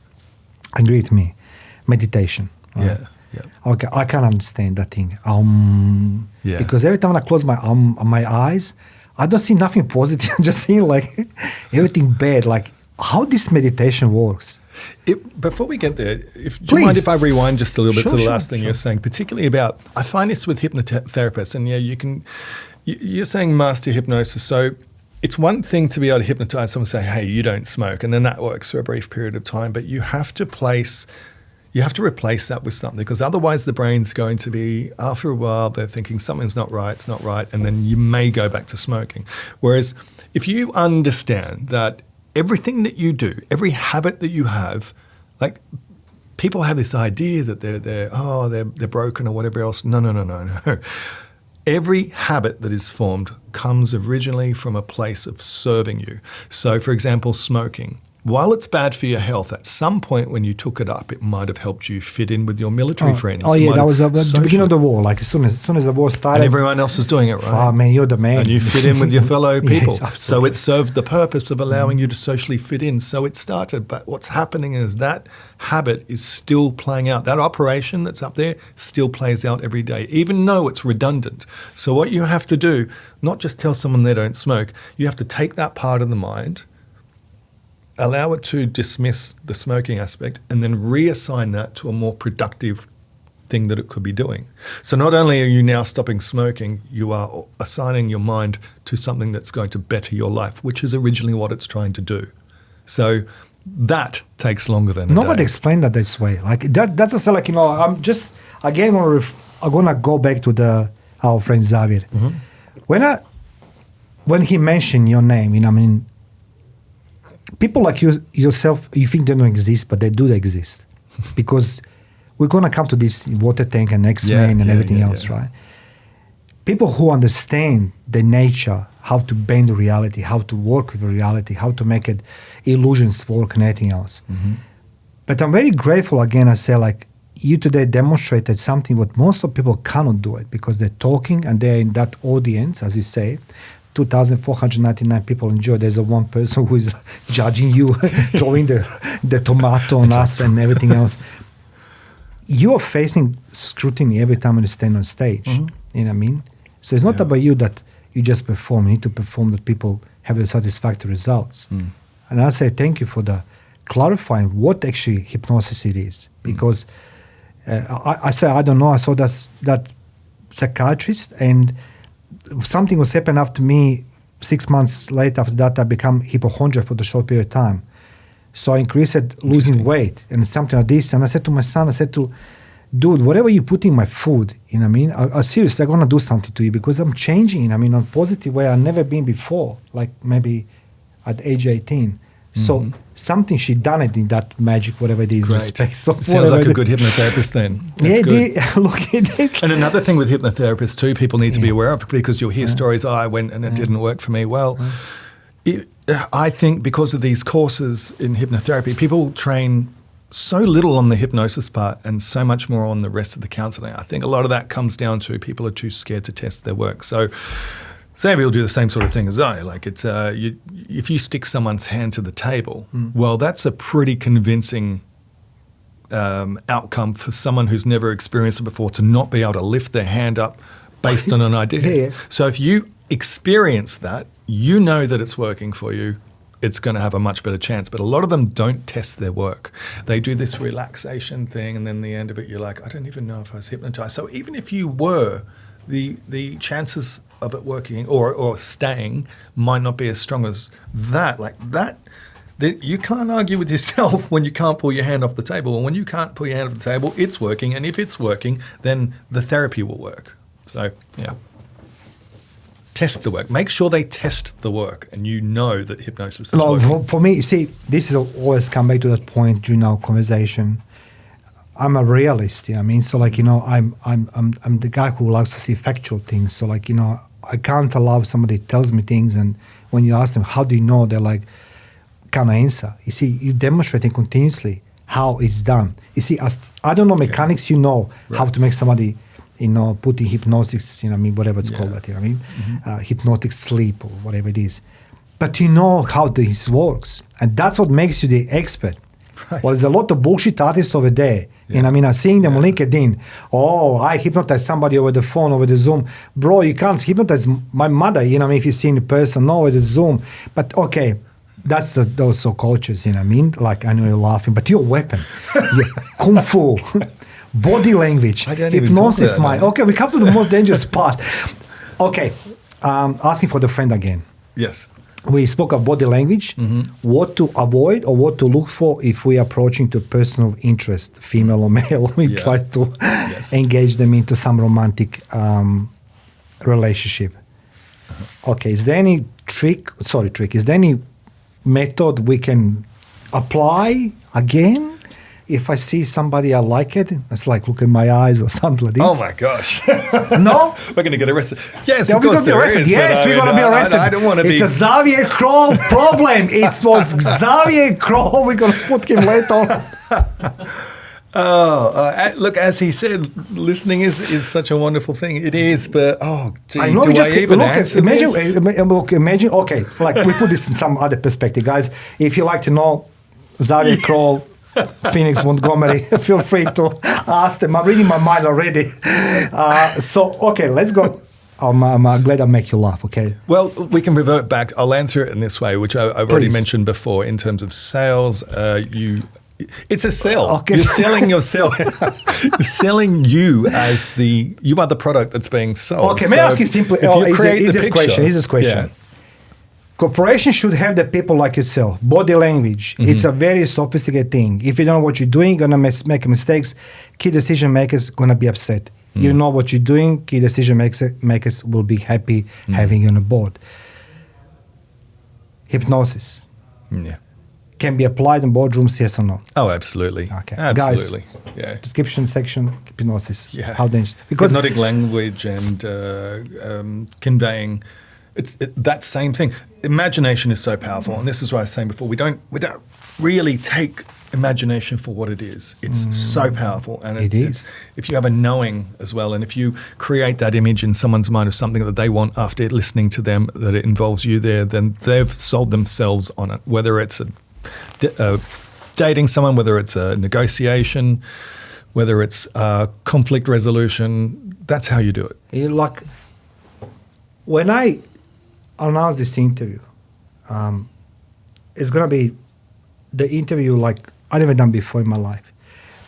agree with me. Meditation. Right? Yeah. Yeah. Okay, I can't understand that thing. Yeah. Because every time I close my eyes, I don't see nothing positive. I'm just seeing like everything bad. Like how this meditation works. Before we get there, do you Please. mind if I rewind just a little bit to the Sure, last thing you're saying, particularly about, I find this with hypnotherapists, and you're saying master hypnosis. So it's one thing to be able to hypnotize someone and say, hey, you don't smoke, and then that works for a brief period of time, but you have to replace that with something, because otherwise the brain's going to be, after a while, they're thinking something's not right, it's not right, and then you may go back to smoking. Whereas if you understand that everything that you do, every habit that you have, like people have this idea that they're broken or whatever else. No. Every habit that is formed comes originally from a place of serving you. So, for example, smoking. While it's bad for your health, at some point when you took it up, it might have helped you fit in with your military friends. Oh, It yeah, might that have was at the beginning of the war. Like as soon as the war started. And everyone else is doing it, right? Oh, man, you're the man. And you fit in with your fellow people. Yes, So it served the purpose of allowing you to socially fit in. So it started. But what's happening is that habit is still playing out. That operation that's up there still plays out every day, even though it's redundant. So what you have to do, not just tell someone they don't smoke, you have to take that part of the mind, allow it to dismiss the smoking aspect, and then reassign that to a more productive thing that it could be doing. So not only are you now stopping smoking, you are assigning your mind to something that's going to better your life, which is originally what it's trying to do. So that takes longer than Nobody a day. explained explained that this way. Like that's just like, you know, I'm just again I'm gonna go back to our friend Xavier. When he mentioned your name, you know, I mean, people like yourself, you think they don't exist, but they do exist, because we're gonna come to this water tank and X-Men and everything else, right? People who understand the nature, how to bend the reality, how to work with reality, how to make it illusions work and anything else. But I'm very grateful, again, I say, like, you today demonstrated something what most of people cannot do it, because they're talking and they're in that audience, as you say, 2,499 people enjoy. There's one person who is judging you, throwing the tomato on us and everything else. You are facing scrutiny every time you stand on stage. You know what I mean? So it's not about you that you just perform. You need to perform that people have the satisfactory results. And I say thank you for the clarifying what actually hypnosis it is. Because I say, I don't know, I saw that psychiatrist, and something was happening after me. 6 months later, after that, I became hypochondriac for the short period of time. So I increased losing weight and something like this. And I said to my son, dude, whatever you put in my food, you know what I mean? I'm seriously, I'm going to do something to you, because I'm changing, you know what I mean, on a positive way I've never been before, like maybe at age 18. So something she done it in that magic, whatever it is. Great. Space of Sounds like a good hypnotherapist then. That's good. Look at it. And another thing with hypnotherapists too, people need to be aware of, because you'll hear stories, I went and it didn't work for me. Well, I think because of these courses in hypnotherapy, people train so little on the hypnosis part and so much more on the rest of the counselling. I think a lot of that comes down to people are too scared to test their work. So Xavier will do the same sort of thing as I. Like it's if you stick someone's hand to the table, well, that's a pretty convincing outcome for someone who's never experienced it before to not be able to lift their hand up based on an idea. Yeah. So if you experience that, you know that it's working for you, it's going to have a much better chance. But a lot of them don't test their work. They do this relaxation thing, and then the end of it, you're like, I don't even know if I was hypnotized. So even if you were, the chances of it working or staying might not be as strong as that. Like that, you can't argue with yourself when you can't pull your hand off the table. And when you can't pull your hand off the table, it's working. And if it's working, then the therapy will work. So, yeah. Test the work. Make sure they test the work, and you know that hypnosis is working. For me, see, this is always come back to that point during our conversation. I'm a realist, you know what I mean? So, like, you know, I'm the guy who likes to see factual things. So, like, you know, I can't allow somebody tells me things, and when you ask them, how do you know? They're like, can't answer. You see, you're demonstrating continuously how it's done. You see, I don't know mechanics, you know, how to make somebody, you know, put in hypnosis, you know what I mean, whatever it's called that, you know what I mean? Hypnotic sleep or whatever it is. But you know how this works. And that's what makes you the expert. Right. Well, there's a lot of bullshit artists over there. Yeah. And I mean, I'm seeing them on LinkedIn. Oh, I hypnotize somebody over the phone, over the Zoom. Bro, you can't hypnotize my mother, you know what I mean, if you see in person, no, over the Zoom. But okay, that's those so coaches, you know what I mean? Like, I know you're laughing, but your weapon, Kung Fu, body language, hypnosis, okay, we come to the most dangerous part. Okay, asking for the friend again. Yes. We spoke of body language, what to avoid or what to look for if we are approaching to person of interest, female or male. We try to engage them into some romantic relationship. Okay, is there any trick, is there any method we can apply again? If I see somebody I like it, it's like look in my eyes or something like this. Oh my gosh! No, we're going to get arrested. Yes, of course there is. Yes, we're going to be arrested. I don't want to be. It's a Xavier Kroll problem. It was Xavier Kroll. We're going to put him later. Look, as he said, listening is such a wonderful thing. It is, but I know. Imagine. Okay, like we put this in some other perspective, guys. If you like to know Xavier Kroll, Phoenix, Montgomery, feel free to ask them. I'm reading my mind already. Okay, let's go. I'm glad I make you laugh, okay? Well, we can revert back. I'll answer it in this way, which I've already mentioned before. In terms of sales, it's a sell. Okay. You're selling yourself. You're selling you as you are the product that's being sold. Okay, may I ask you simply, easiest question. Yeah. Corporations should have the people like yourself. Body language. It's a very sophisticated thing. If you don't know what you're doing, you're going to make mistakes. Key decision makers going to be upset. You know what you're doing. Key decision makers will be happy having you on the board. Hypnosis. Yeah. Can be applied in boardrooms, yes or no? Oh, absolutely. Okay. Absolutely. Guys, description section, hypnosis. Yeah. How dangerous? Because hypnotic language and conveying... It's that same thing. Imagination is so powerful, and this is what I was saying before. We don't really take imagination for what it is. It's so powerful, and it is. If you have a knowing as well, and if you create that image in someone's mind of something that they want after listening to them, that it involves you there, then they've sold themselves on it. Whether it's dating someone, whether it's a negotiation, whether it's conflict resolution, that's how you do it. Like when I announce this interview, it's going to be the interview like I never done before in my life,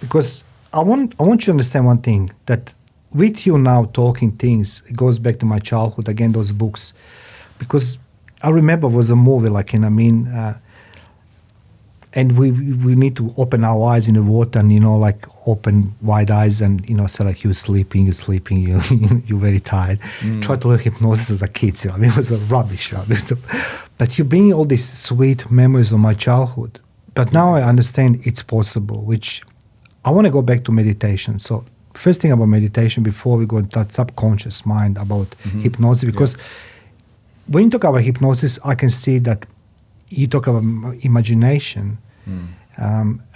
because I want you to understand one thing, that with you now talking things, it goes back to my childhood again, those books, because I remember it was a movie and we need to open our eyes in the water and, like open wide eyes and, say like you're sleeping, you're very tired. Try to learn hypnosis as a kid, I mean, it was a rubbish. But you bring all these sweet memories of my childhood. But now I understand it's possible, which I want to go back to meditation. So first thing about meditation before we go into that subconscious mind about hypnosis, because when you talk about hypnosis, I can see that you talk about imagination,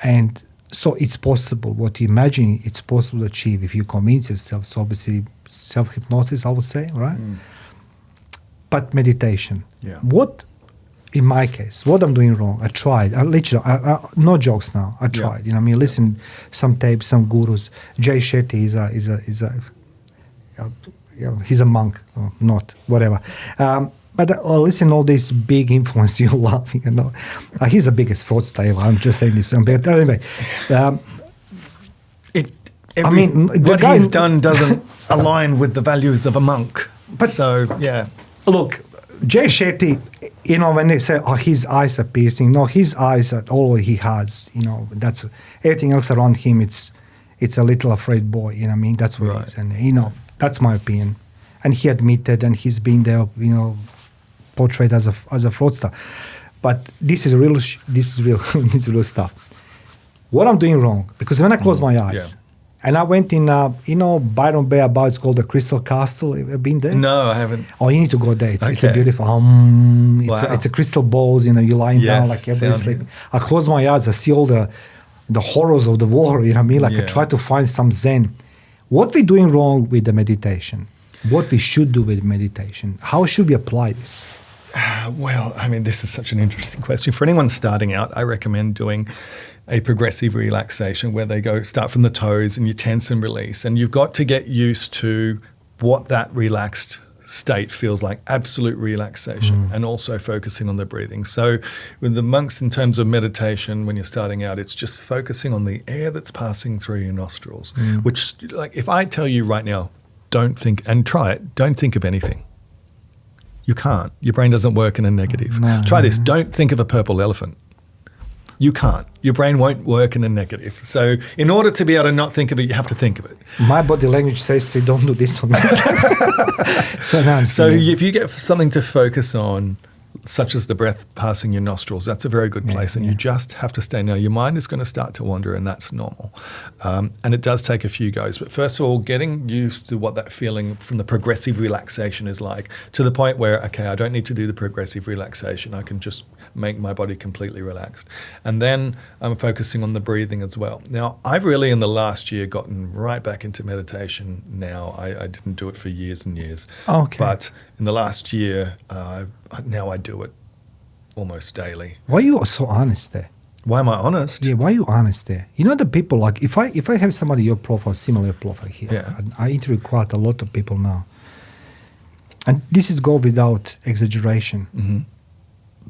and so it's possible. What you imagine, it's possible to achieve if you convince yourself. So obviously, self-hypnosis, I would say, right? But meditation. Yeah. What, in my case, what I'm doing wrong? I tried. I literally, no jokes now. I tried. You know, what I mean, listen, some tapes, some gurus. Jay Shetty he's a monk, or not, whatever. But I listen all these big influencers. You're laughing, you know. He's the biggest fraudster ever. I'm just saying this. But anyway, what he's done doesn't align with the values of a monk. But so, yeah. Look, Jay Shetty, you know, when they say, oh, his eyes are piercing, no, his eyes are all he has, you know, that's everything else around him, it's a little afraid boy, you know what I mean? That's what it is. And, you know, that's my opinion. And he admitted, and he's been there, you know, portrayed as a fraudster. But this is real stuff. What I'm doing wrong, because when I close my eyes, and I went in, you know, Byron Bay about, it's called the Crystal Castle. Have you been there? No, I haven't. Oh, you need to go there. It's a beautiful, it's a crystal balls, you know, you're lying down like everybody's sleeping. I close my eyes, I see all the horrors of the war, you know what I mean? Like I try to find some zen. What we're doing wrong with the meditation? What we should do with meditation? How should we apply this? Well, I mean, this is such an interesting question. For anyone starting out, I recommend doing a progressive relaxation where they start from the toes and you tense and release. And you've got to get used to what that relaxed state feels like, absolute relaxation, and also focusing on the breathing. So with the monks, in terms of meditation, when you're starting out, it's just focusing on the air that's passing through your nostrils, which, like, if I tell you right now, don't think, and try it, don't think of anything. You can't. Your brain doesn't work in a negative. Try this. Don't think of a purple elephant. You can't. Your brain won't work in a negative. So in order to be able to not think of it, you have to think of it. My body language says to don't do this on me. So if you get something to focus on, such as the breath passing your nostrils, that's a very good place. And you just have to stay. Now, your mind is going to start to wander, and that's normal. And it does take a few goes. But first of all, getting used to what that feeling from the progressive relaxation is like, to the point where, okay, I don't need to do the progressive relaxation. I can just make my body completely relaxed. And then I'm focusing on the breathing as well. Now, I've really, in the last year, gotten right back into meditation now. I didn't do it for years and years. Okay. But in the last year, now I do it almost daily. Why are you so honest there? Why am I honest? Yeah, why are you honest there? You know, the people, like, if I have somebody your profile, similar profile here, and I interview quite a lot of people now, and this is go without exaggeration.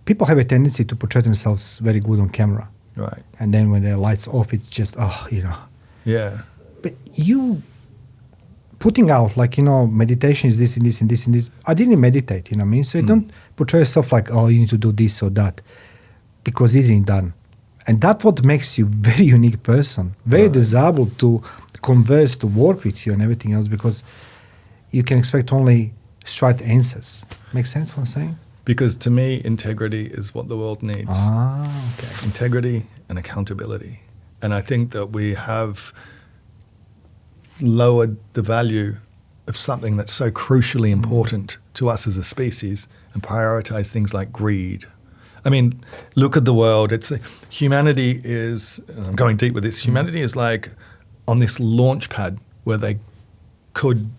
People have a tendency to portray themselves very good on camera. Right. And then when the lights off, it's just, you know. Yeah. But you putting out, like, you know, meditation is this and this and this and this. I didn't meditate, you know what I mean? So you don't portray yourself like, oh, you need to do this or that, because it ain't done. And that's what makes you a very unique person, very desirable to converse, to work with you and everything else, because you can expect only straight answers. Make sense what I'm saying? Because to me, integrity is what the world needs. Okay. Integrity and accountability. And I think that we have lowered the value of something that's so crucially important to us as a species and prioritize things like greed. I mean, look at the world. Humanity is, and I'm going deep with this, humanity is like on this launch pad where they could,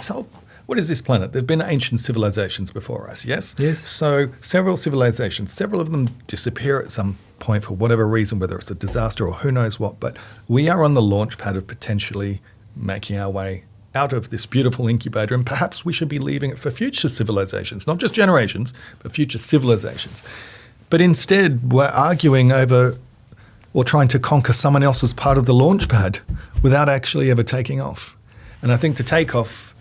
so what is this planet? There have been ancient civilizations before us, yes? Yes. So several civilizations, several of them disappear at some point for whatever reason, whether it's a disaster or who knows what, but we are on the launch pad of potentially making our way out of this beautiful incubator, and perhaps we should be leaving it for future civilizations, not just generations, but future civilizations. But instead, we're arguing over or trying to conquer someone else's part of the launch pad without actually ever taking off. And I think to take off,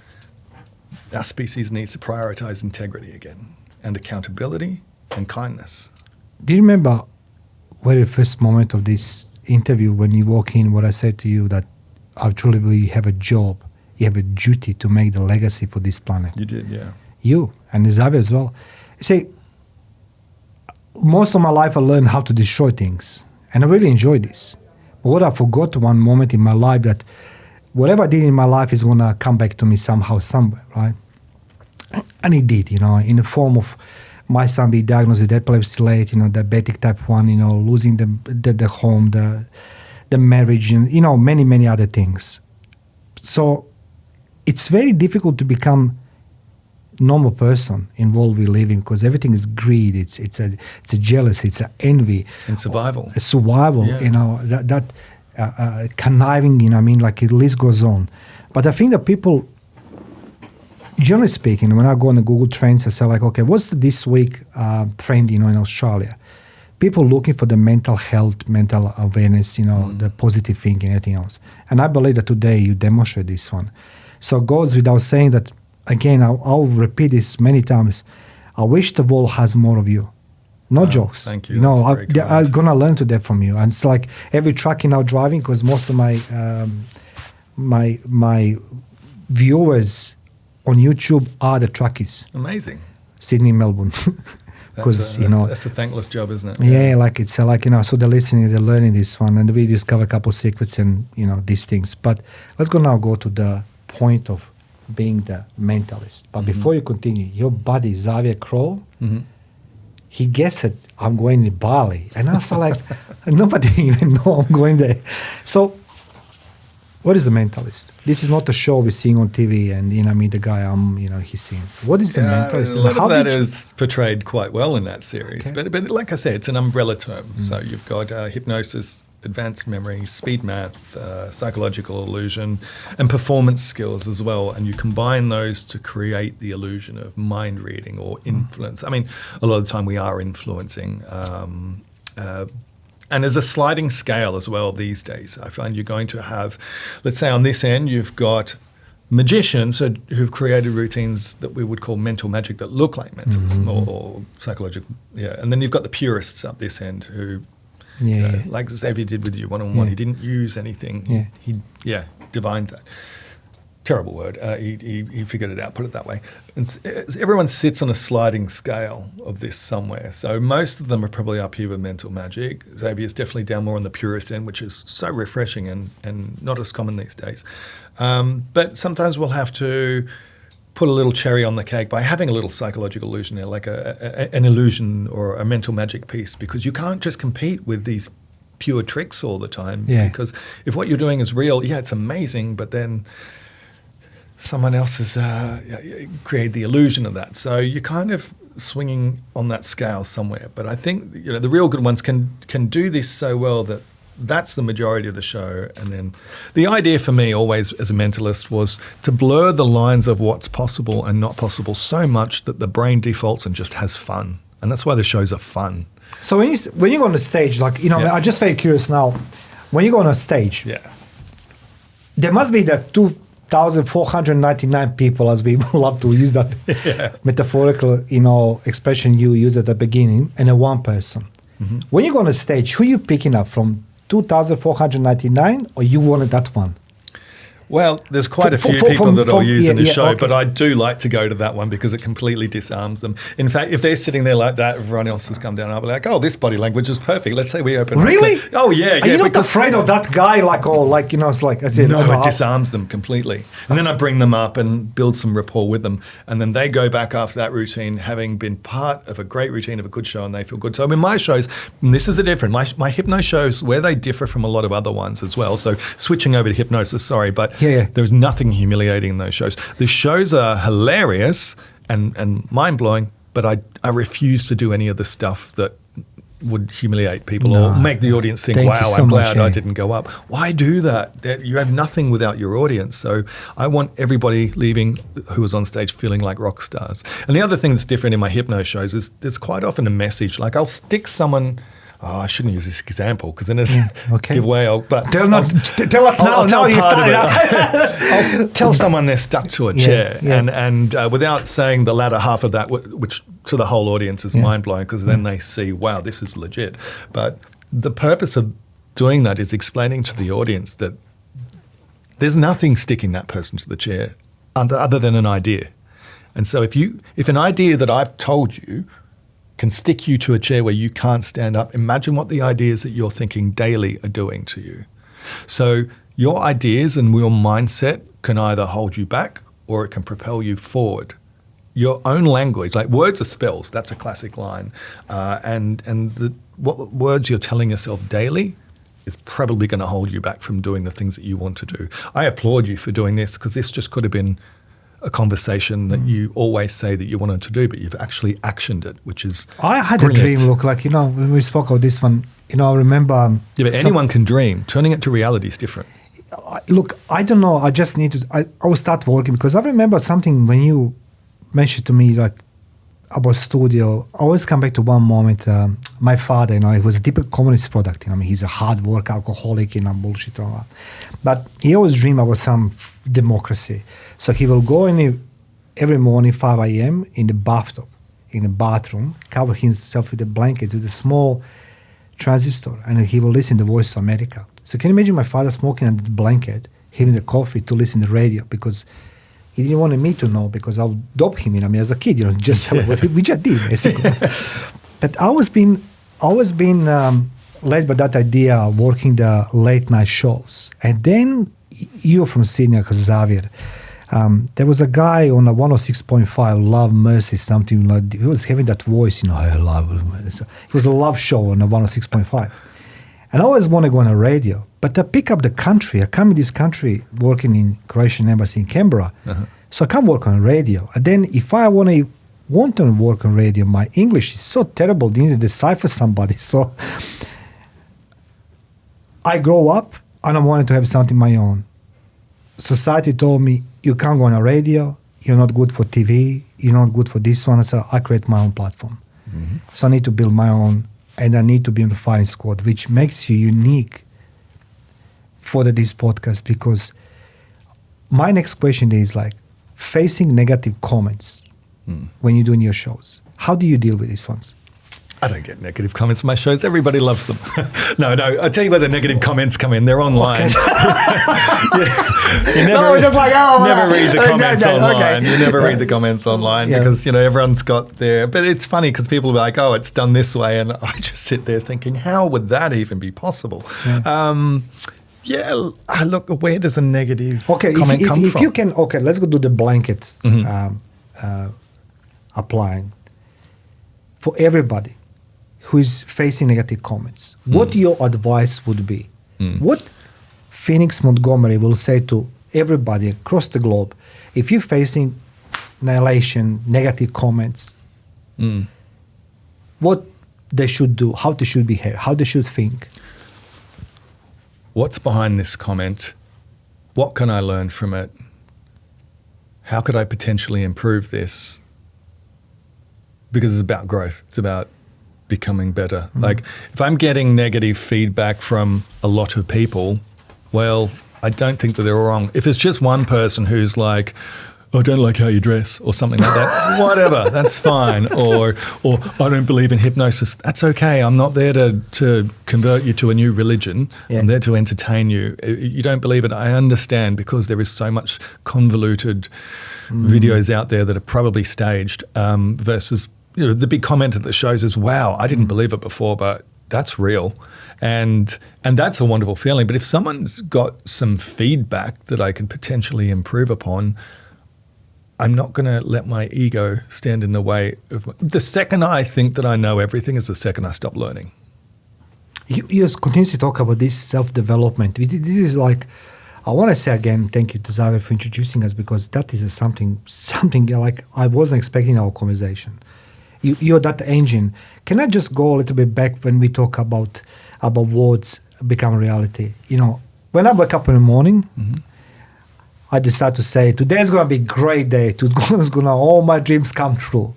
our species needs to prioritize integrity again, and accountability and kindness. Do you remember very first moment of this interview when you walk in, what I said to you, that I truly believe you have a job, you have a duty to make the legacy for this planet? You did, yeah. You and Xavier as well. See, most of my life I learned how to destroy things, and I really enjoy this. But what I forgot one moment in my life, that whatever I did in my life is going to come back to me somehow, somewhere, right? And it did, you know, in the form of my son being diagnosed with epilepsy late, you know, diabetic type 1, you know, losing the home, the marriage, and, you know, many, many other things. So it's very difficult to become normal person in world we live in, because everything is greed. It's a jealousy. It's a envy. And survival. Survival. Yeah. You know, that conniving. You know, I mean, like the list goes on. But I think that people, generally speaking, when I go on the Google Trends, I say like, okay, what's this week trend? You know, in Australia, people looking for the mental health, mental awareness. You know, the positive thinking, everything else. And I believe that today you demonstrate this one. So it goes without saying that. Again, I'll repeat this many times. I wish the world has more of you. No jokes. Thank you. You know, That's I'm going to learn to that from you. And it's like every truck you're now driving, because most of my my viewers on YouTube are the truckies. Amazing. Sydney, Melbourne. Because, you know. That's a thankless job, isn't it? Yeah, like it's like, you know, so they're listening, they're learning this one, and we discover a couple of secrets and, you know, these things. But let's go to the point of being the mentalist. But before you continue, your buddy Xavier Crow, he guessed it, I'm going to Bali. And I was like, nobody even know I'm going there. So what is a mentalist? This is not a show we're seeing on TV and, you know, I mean, the guy, you know, he sings. What is the mentalist? A lot of that is portrayed quite well in that series. Okay. But like I said, it's an umbrella term. So you've got hypnosis, advanced memory, speed math, psychological illusion, and performance skills as well. And you combine those to create the illusion of mind reading or influence. I mean, a lot of the time we are influencing. And there's a sliding scale as well these days. I find you're going to have, let's say on this end, you've got magicians who've created routines that we would call mental magic that look like mentalism or psychological. Yeah. And then you've got the purists up this end who, like Xavier did with you one-on-one, he didn't use anything. He divined that. Terrible word. He figured it out, put it that way. And everyone sits on a sliding scale of this somewhere. So most of them are probably up here with mental magic. Xavier's definitely down more on the purist end, which is so refreshing and not as common these days. But sometimes we'll have to put a little cherry on the cake by having a little psychological illusion there, like an illusion or a mental magic piece, because you can't just compete with these pure tricks all the time. Because if what you're doing is real, it's amazing, but then someone else has created the illusion of that. So you're kind of swinging on that scale somewhere. But I think, you know, the real good ones can do this so well that that's the majority of the show. And then the idea for me always as a mentalist was to blur the lines of what's possible and not possible so much that the brain defaults and just has fun. And that's why the shows are fun. So when you go on the stage, like, you know, I'm just very curious now, when you go on a stage, there must be the 2,499 people, as we love to use that metaphorical, you know, expression you use at the beginning, and a one person. When you go on a stage, who are you picking up from? 2,499, or you wanted that one? Well, there's quite a few people that I'll use in the show, but I do like to go to that one because it completely disarms them. In fact, if they're sitting there like that, everyone else has come down, I'll be like, oh, this body language is perfect. Let's say we open Really? Oh, yeah. Are you not afraid of that guy? You know, it's like... No, it disarms them completely. And then I bring them up and build some rapport with them. And then they go back after that routine, having been part of a great routine of a good show, and they feel good. So in my shows, and this is the difference, my hypno shows, where they differ from a lot of other ones as well. So switching over to hypnosis, sorry, but there's nothing humiliating in those shows. The shows are hilarious and mind-blowing, but I refuse to do any of the stuff that would humiliate people or make the audience think, wow, I'm glad I didn't go up. Why do that? You have nothing without your audience. So I want everybody leaving who was on stage feeling like rock stars. And the other thing that's different in my hypno shows is there's quite often a message. Like I'll stick someone... Oh, I shouldn't use this example because then it's giveaway. Tell us now. Now you started. I'll tell someone they're stuck to a chair, and without saying the latter half of that, which to the whole audience is mind blowing, because then they see, wow, this is legit. But the purpose of doing that is explaining to the audience that there's nothing sticking that person to the chair other than an idea. And so if an idea that I've told you can stick you to a chair where you can't stand up, imagine what the ideas that you're thinking daily are doing to you. So your ideas and your mindset can either hold you back or it can propel you forward. Your own language, like words are spells, that's a classic line. What words you're telling yourself daily is probably going to hold you back from doing the things that you want to do. I applaud you for doing this because this just could have been a conversation that you always say that you wanted to do, but you've actually actioned it, which is I had brilliant. a dream, look, like, when we spoke of this one, I remember... Yeah, but anyone can dream. Turning it to reality is different. Look, I don't know. I just need to... I will start working because I remember something when you mentioned to me, like, about studio. I always come back to one moment. My father, he was a typical communist product. He's a hard work alcoholic, bullshit and all that. But he always dreamed about some democracy. So he will go in every morning, 5 a.m., in the bathtub, in the bathroom, cover himself with a blanket with a small transistor, and he will listen to the Voice of America. So can you imagine my father smoking under the blanket, having the coffee to listen to the radio, because he didn't want me to know, because I'll dope him, as a kid, just what we just did, basically. But I was being led by that idea of working the late night shows. And then you're from Sydney, Xavier. There was a guy on a 106.5, Love Mercy, something like, he was having that voice, I love it. It was a love show on a 106.5. And I always want to go on a radio, but I pick up the country. I come in this country working in Croatian Embassy in Canberra. So I can't work on radio. And then if I want to work on radio, my English is so terrible, you need to decipher somebody. So I grow up and I wanted to have something my own. Society told me, you can't go on a radio, you're not good for TV, you're not good for this one. So I create my own platform. So I need to build my own, and I need to be on the firing squad, which makes you unique for this podcast, because my next question is like, facing negative comments when you're doing your shows. How do you deal with these ones? I don't get negative comments on my shows. Everybody loves them. No. I'll tell you where the negative comments come in. They're online. Okay. You never, never read the comments online. Okay. You never read the comments online because, everyone's got their... But it's funny because people are like, oh, it's done this way. And I just sit there thinking, how would that even be possible? Look, where does a negative comment come from? If you can, let's go do the blanket applying. For everybody who is facing negative comments, what your advice would be? What Phoenix Montgomery will say to everybody across the globe, if you're facing annihilation, negative comments, what they should do, how they should behave, how they should think? What's behind this comment? What can I learn from it? How could I potentially improve this? Because it's about growth. It's about becoming better. Like, if I'm getting negative feedback from a lot of people, well, I don't think that they're wrong. If it's just one person who's like, I don't like how you dress, or something like that, whatever, that's fine. Or I don't believe in hypnosis, that's okay. I'm not there to convert you to a new religion. I'm there to entertain you. You don't believe it, I understand, because there is so much convoluted videos out there that are probably staged versus the big comment that shows is, wow, I didn't believe it before, but that's real. And that's a wonderful feeling. But if someone's got some feedback that I can potentially improve upon, I'm not going to let my ego stand in the way of the second I think that I know everything is the second I stop learning. You continue to talk about this self-development. This is like, I want to say again, thank you to Xavier for introducing us, because that is something like I wasn't expecting our conversation. You're that engine. Can I just go a little bit back when we talk about words become reality? When I wake up in the morning, I decide to say, today's going to be a great day. Today's going to all my dreams come true.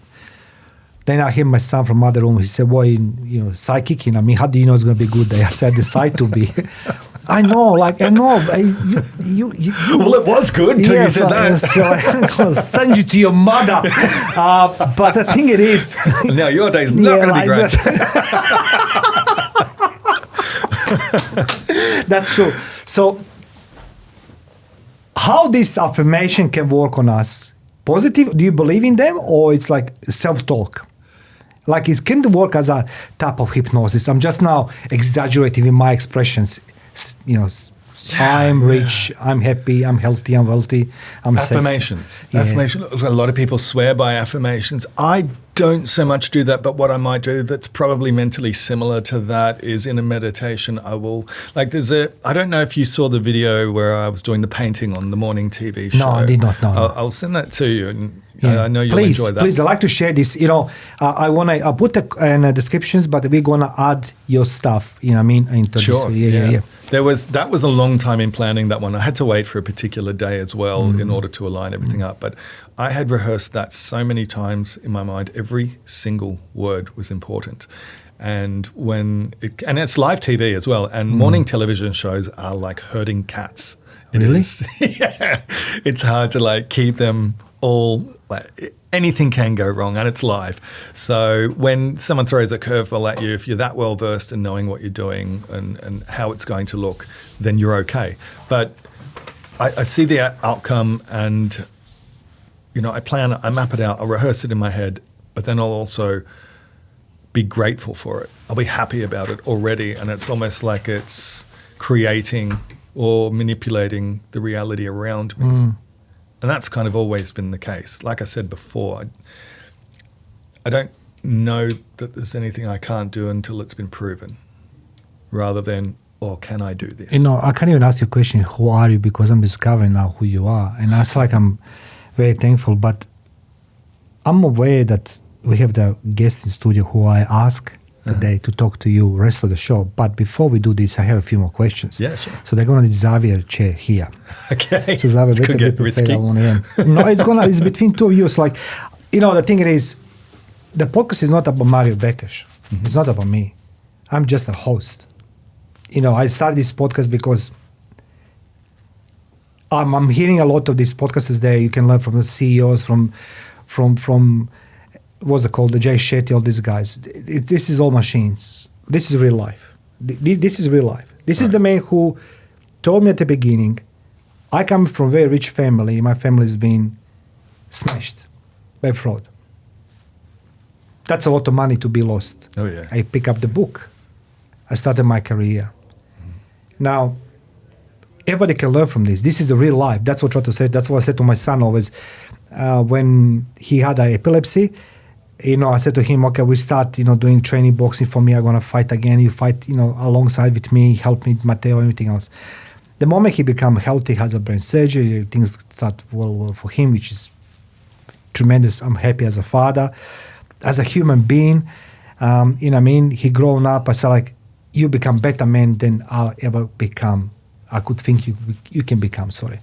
Then I hear my son from other room. He said, boy, psychic, how do you know it's going to be a good day? I said, I decide to be. I know. Well, it was good until you said that. So I'm going to send you to your mother. But I think it is. Now your day's not going to be great. That's true. So how this affirmation can work on us? Positive? Do you believe in them, or it's like self-talk? Like it can work as a type of hypnosis. I'm just now exaggerating in my expressions, I'm rich, I'm happy, I'm healthy, I'm wealthy, I'm affirmations. Sexy. Yeah. Affirmation. A lot of people swear by affirmations. I don't so much do that, but what I might do that's probably mentally similar to that is in a meditation, I will, like I don't know if you saw the video where I was doing the painting on the morning TV show. No, I did not know. I'll send that to you, and I know you'll enjoy that. Please, I'd like to share this. I'll put in the descriptions, but we're going to add your stuff, into this. Yeah. That was a long time in planning that one. I had to wait for a particular day as well in order to align everything up. But I had rehearsed that so many times in my mind. Every single word was important. And and it's live TV as well. And morning television shows are like herding cats. Really? Yeah. It's hard to keep them all, anything can go wrong, and it's live. So when someone throws a curveball at you, if you're that well versed in knowing what you're doing and how it's going to look, then you're okay. But I see the outcome, and I map it out, I'll rehearse it in my head, but then I'll also be grateful for it. I'll be happy about it already, and it's almost like it's creating or manipulating the reality around me. And that's kind of always been the case. Like I said before, I don't know that there's anything I can't do until it's been proven, rather than, can I do this? I can't even ask you a question, who are you? Because I'm discovering now who you are. And that's I'm very thankful. But I'm aware that we have the guest in studio who I ask today to talk to you rest of the show. But before we do this, I have a few more questions. Yeah, sure. So they're going to the Xavier chair here. Okay. So Xavier, could get risky. No, it's between two of you. It's the thing is, the podcast is not about Mario Bekes. It's not about me. I'm just a host. I started this podcast because I'm hearing a lot of these podcasts there. You can learn from the CEOs, from what's it called, the Jay Shetty, all these guys. This is all machines. This is real life. This is real life. This is the man who told me at the beginning, I come from a very rich family. My family has been smashed by fraud. That's a lot of money to be lost. Oh, yeah. I pick up the book. I started my career. Now, everybody can learn from this. This is the real life. That's what I try to say. That's what I said to my son always. When he had epilepsy, I said to him, okay, we start, doing training boxing for me. I'm going to fight again. You fight, alongside with me, help me, Matteo, everything else. The moment he become healthy, has a brain surgery, things start well for him, which is tremendous. I'm happy as a father, as a human being. He grown up. I said, you become better man than I'll ever become. I could think you can become, sorry.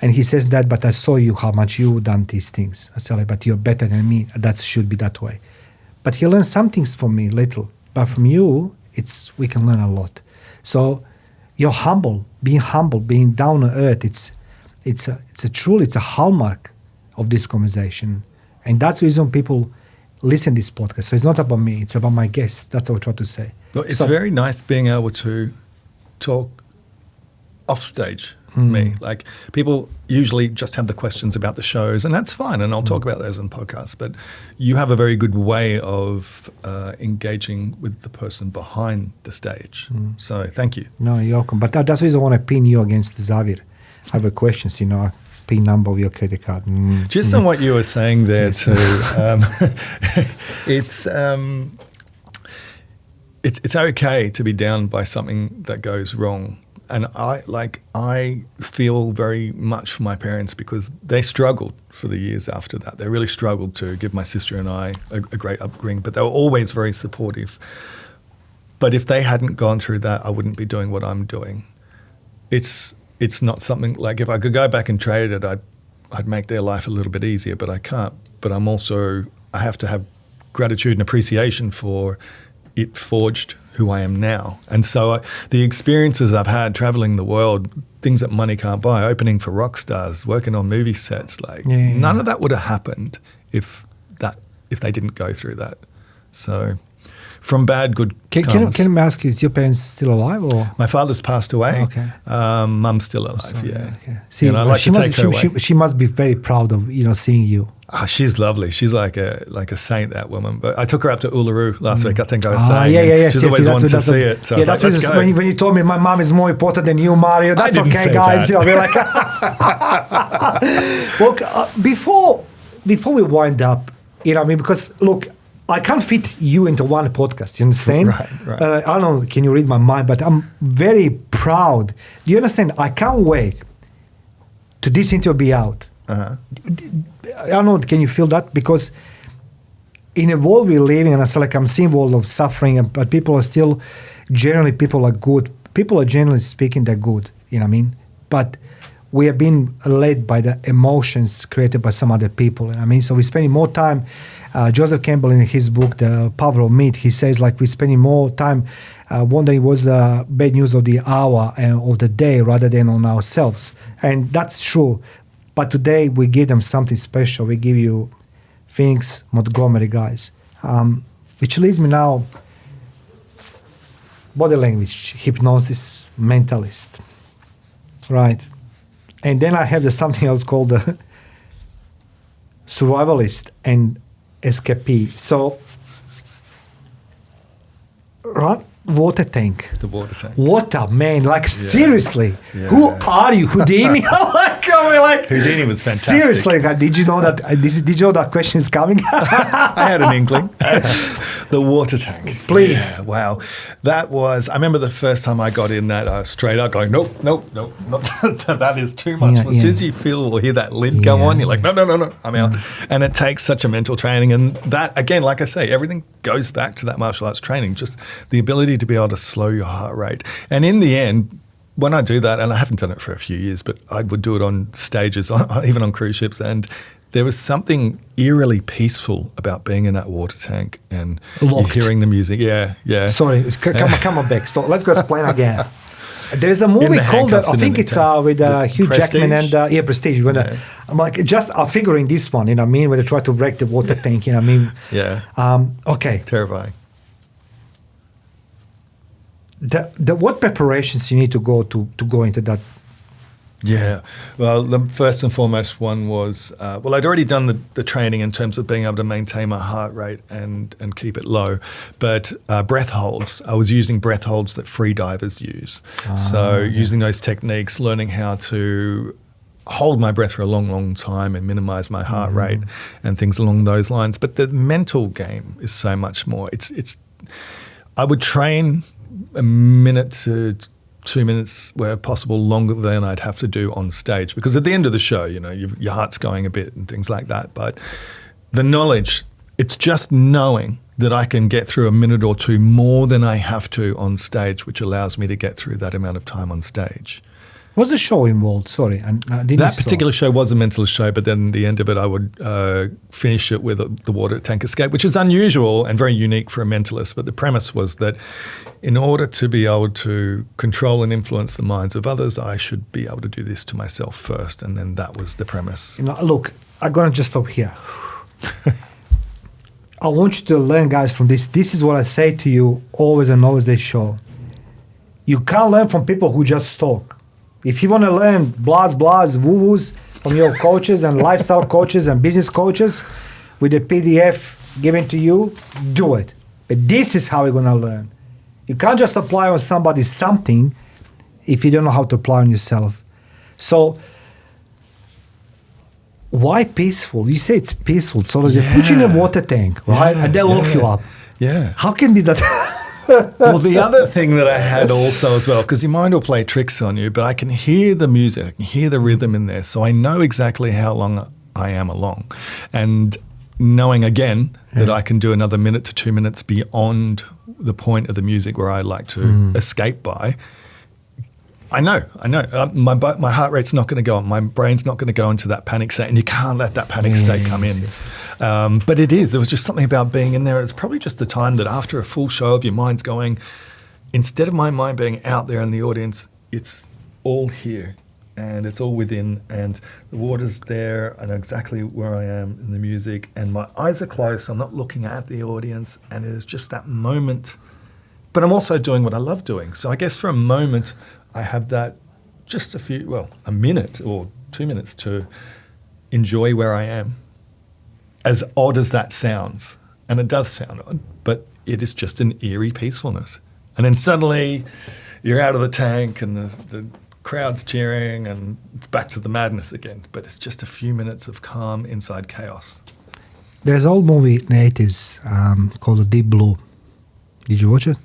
And he says that, but I saw you, how much you've done these things. I said, but you're better than me. That should be that way. But he learned some things from me, little. But from you, we can learn a lot. So you're being down to earth. It's a hallmark of this conversation. And that's the reason people listen to this podcast. So it's not about me, it's about my guests. That's what I try to say. Well, it's very nice being able to talk off stage. Me, people usually just have the questions about the shows, and that's fine, and I'll talk about those on podcasts, but you have a very good way of engaging with the person behind the stage. So thank you. No, you're welcome. But that's the reason I want to pin you against Xavier. I have a questions, pin number of your credit card. Just on what you were saying there too, it's okay to be down by something that goes wrong. And I feel very much for my parents, because they struggled for the years after that. They really struggled to give my sister and I a great upbringing, but they were always very supportive. But if they hadn't gone through that, I wouldn't be doing what I'm doing. It's not something if I could go back and trade it, I'd make their life a little bit easier, but I can't. But I have to have gratitude and appreciation for it forged who I am now. And so the experiences I've had traveling the world, things that money can't buy, opening for rock stars, working on movie sets, none of that would have happened if they didn't go through that. So from bad, good comes. Can I ask you, is your parents still alive? Or? My father's passed away. Okay. Mum's still alive, Sorry, yeah. Okay. See, I'd like to take her away. She must be very proud of, seeing you. She's lovely. She's like a saint, that woman. But I took her up to Uluru last week. I think I was saying. Yeah. She's always wanted to see it. So I was like, let's go. When you told me my mom is more important than you, Mario, that's okay, guys. You know, we're like, well, before we wind up, you know, what I mean, because look, I can't fit you into one podcast. You understand? Right. I don't know. Can you read my mind? But I'm very proud. Do you understand? I can't wait to this interview be out. Uh-huh. I don't know, can you feel that? Because in a world we're living, and I feel like I'm seeing a world of suffering, but people are still, generally people are good. People are generally speaking, they're good, you know what I mean? But we are being led by the emotions created by some other people, you know what I mean? So we're spending more time, Joseph Campbell in his book, The Power of Meat, he says like we're spending more time wondering what's the bad news of the hour and of the day rather than on ourselves. And that's true. But today we give them something special. We give you Phoenix, Montgomery, guys. Which leads me now, body language, hypnosis, mentalist. Right. And then I have something else called the survivalist and escapee. So, right? Water tank. The water tank. Water, man. Like, seriously. Yeah. Who are you? Houdini? Houdini was fantastic. Seriously, did you know that did you know that question is coming? I had an inkling. The water tank. Please. Yeah, wow. That was, I remember the first time I got in that, straight up going, nope, that is too much. As soon as you feel or hear that lid go on, you're like, no, I'm out. And it takes such a mental training. And that, again, like I say, everything goes back to that martial arts training, just the ability to be able to slow your heart rate. And in the end, when I do that, and I haven't done it for a few years, but I would do it on stages, even on cruise ships, and there was something eerily peaceful about being in that water tank and hearing the music. Yeah. Sorry, come on back. So let's go explain again. There's a movie called, I think it's with Hugh Prestige? Jackman and Prestige. When I'm like, just figuring this one, you know what I mean, when they try to break the water tank, you know what I mean? Yeah. Okay. Terrifying. What preparations you need to go into that? Yeah. Well, the first and foremost one was, I'd already done the training in terms of being able to maintain my heart rate and keep it low. But breath holds, I was using breath holds that free divers use. Using those techniques, learning how to hold my breath for a long, long time and minimize my heart rate and things along those lines. But the mental game is so much more. I would train a minute to 2 minutes where possible longer than I'd have to do on stage, because at the end of the show, you know, your heart's going a bit and things like that. But the knowledge, it's just knowing that I can get through a minute or two more than I have to on stage, which allows me to get through that amount of time on stage. Was the show involved? Sorry, that particular show was a mentalist show, but then the end of it, I would finish it with the water tank escape, which is unusual and very unique for a mentalist. But the premise was that in order to be able to control and influence the minds of others, I should be able to do this to myself first, and then that was the premise. You know, look, I'm gonna just stop here. I want you to learn, guys, from this. This is what I say to you always and always. This show, you can't learn from people who just talk. If you want to learn blahs, woo-woos from your coaches and lifestyle coaches and business coaches with a PDF given to you, do it. But this is how you're going to learn. You can't just apply on somebody something if you don't know how to apply on yourself. So why peaceful? You say it's peaceful. So they put you in a water tank, right? And they lock you up. Yeah. How can be that? Well, the other thing that I had also as well, because your mind will play tricks on you, but I can hear the music, I can hear the rhythm in there, so I know exactly how long I am along. And knowing, again, that I can do another minute to 2 minutes beyond the point of the music where I like to escape by, I know. My heart rate's not going to go up. My brain's not going to go into that panic state, and you can't let that panic state come in. But it is. There was just something about being in there. It's probably just the time that after a full show of your mind's going, instead of my mind being out there in the audience, it's all here and it's all within, and the water's there. I know exactly where I am in the music, and my eyes are closed, so I'm not looking at the audience, and it's just that moment. But I'm also doing what I love doing. So I guess for a moment, I have that a minute or 2 minutes to enjoy where I am. as odd as that sounds, and it does sound odd, but it is just an eerie peacefulness. And then suddenly you're out of the tank and the crowd's cheering and it's back to the madness again. But it's just a few minutes of calm inside chaos. There's an old movie in the 80s called Deep Blue. Did you watch it?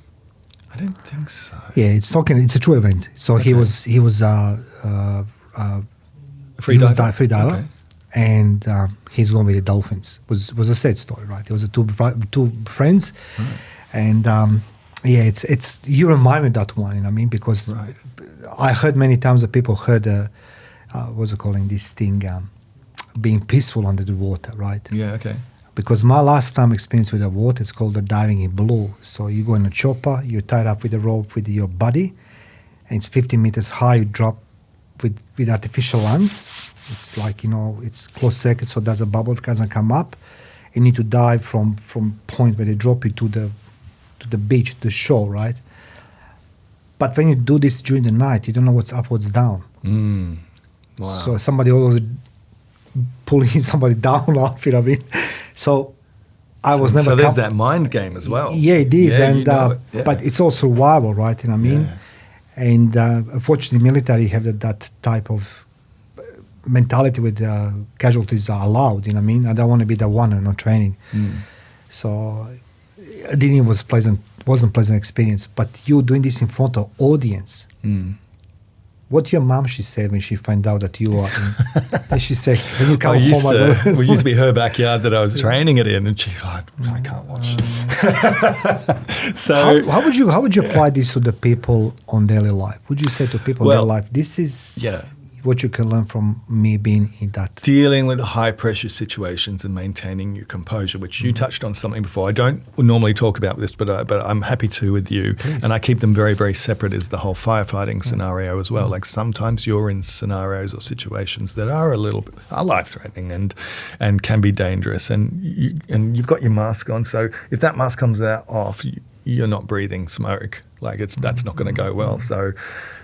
I don't think so. Yeah, it's a true event. So Okay. he was Free diver? free diver, Okay. and he's going with the dolphins. Was a sad story, right? There was two friends, Right. and it's you remind me of that one. You know what I mean? Because Right. I heard many times that people heard what's it calling this thing, being peaceful under the water, right? Yeah, okay. Because my last time experience with the water is called the diving in blue. So you go in a chopper, you're tied up with a rope with your buddy, and it's 50 meters high. You drop with artificial lungs. It's like, it's closed circuit, so there's a bubble that doesn't come up. You need to dive from point where they drop you to the beach, the shore, right? But when you do this during the night, you don't know what's up, what's down. Wow. So somebody always pulling somebody down off, you know what I mean? So I was never... So there's that mind game as well. Yeah, it is. Yeah, and you know it. Yeah. But it's all survival, right? You know what I mean? Yeah. And unfortunately, military have that type of mentality with casualties are allowed, you know what I mean? I don't want to be the one in no training. So it wasn't pleasant experience. But you doing this in front of audience, what your mom, she said when she found out that you are in, and she said, when you come home, it used to be her backyard that I was training it in, and she, I can't watch. So how would you apply this to the people on daily life? Would you say to people in daily life, this is what you can learn from me being in that? Dealing with high pressure situations and maintaining your composure, which you touched on something before. I don't normally talk about this, but I'm happy to with you. Please. And I keep them very, very separate as the whole firefighting scenario as well. Like sometimes you're in scenarios or situations that are are life-threatening and can be dangerous. And you've got your mask on. So if that mask comes off, you're not breathing smoke. Like that's not going to go well. So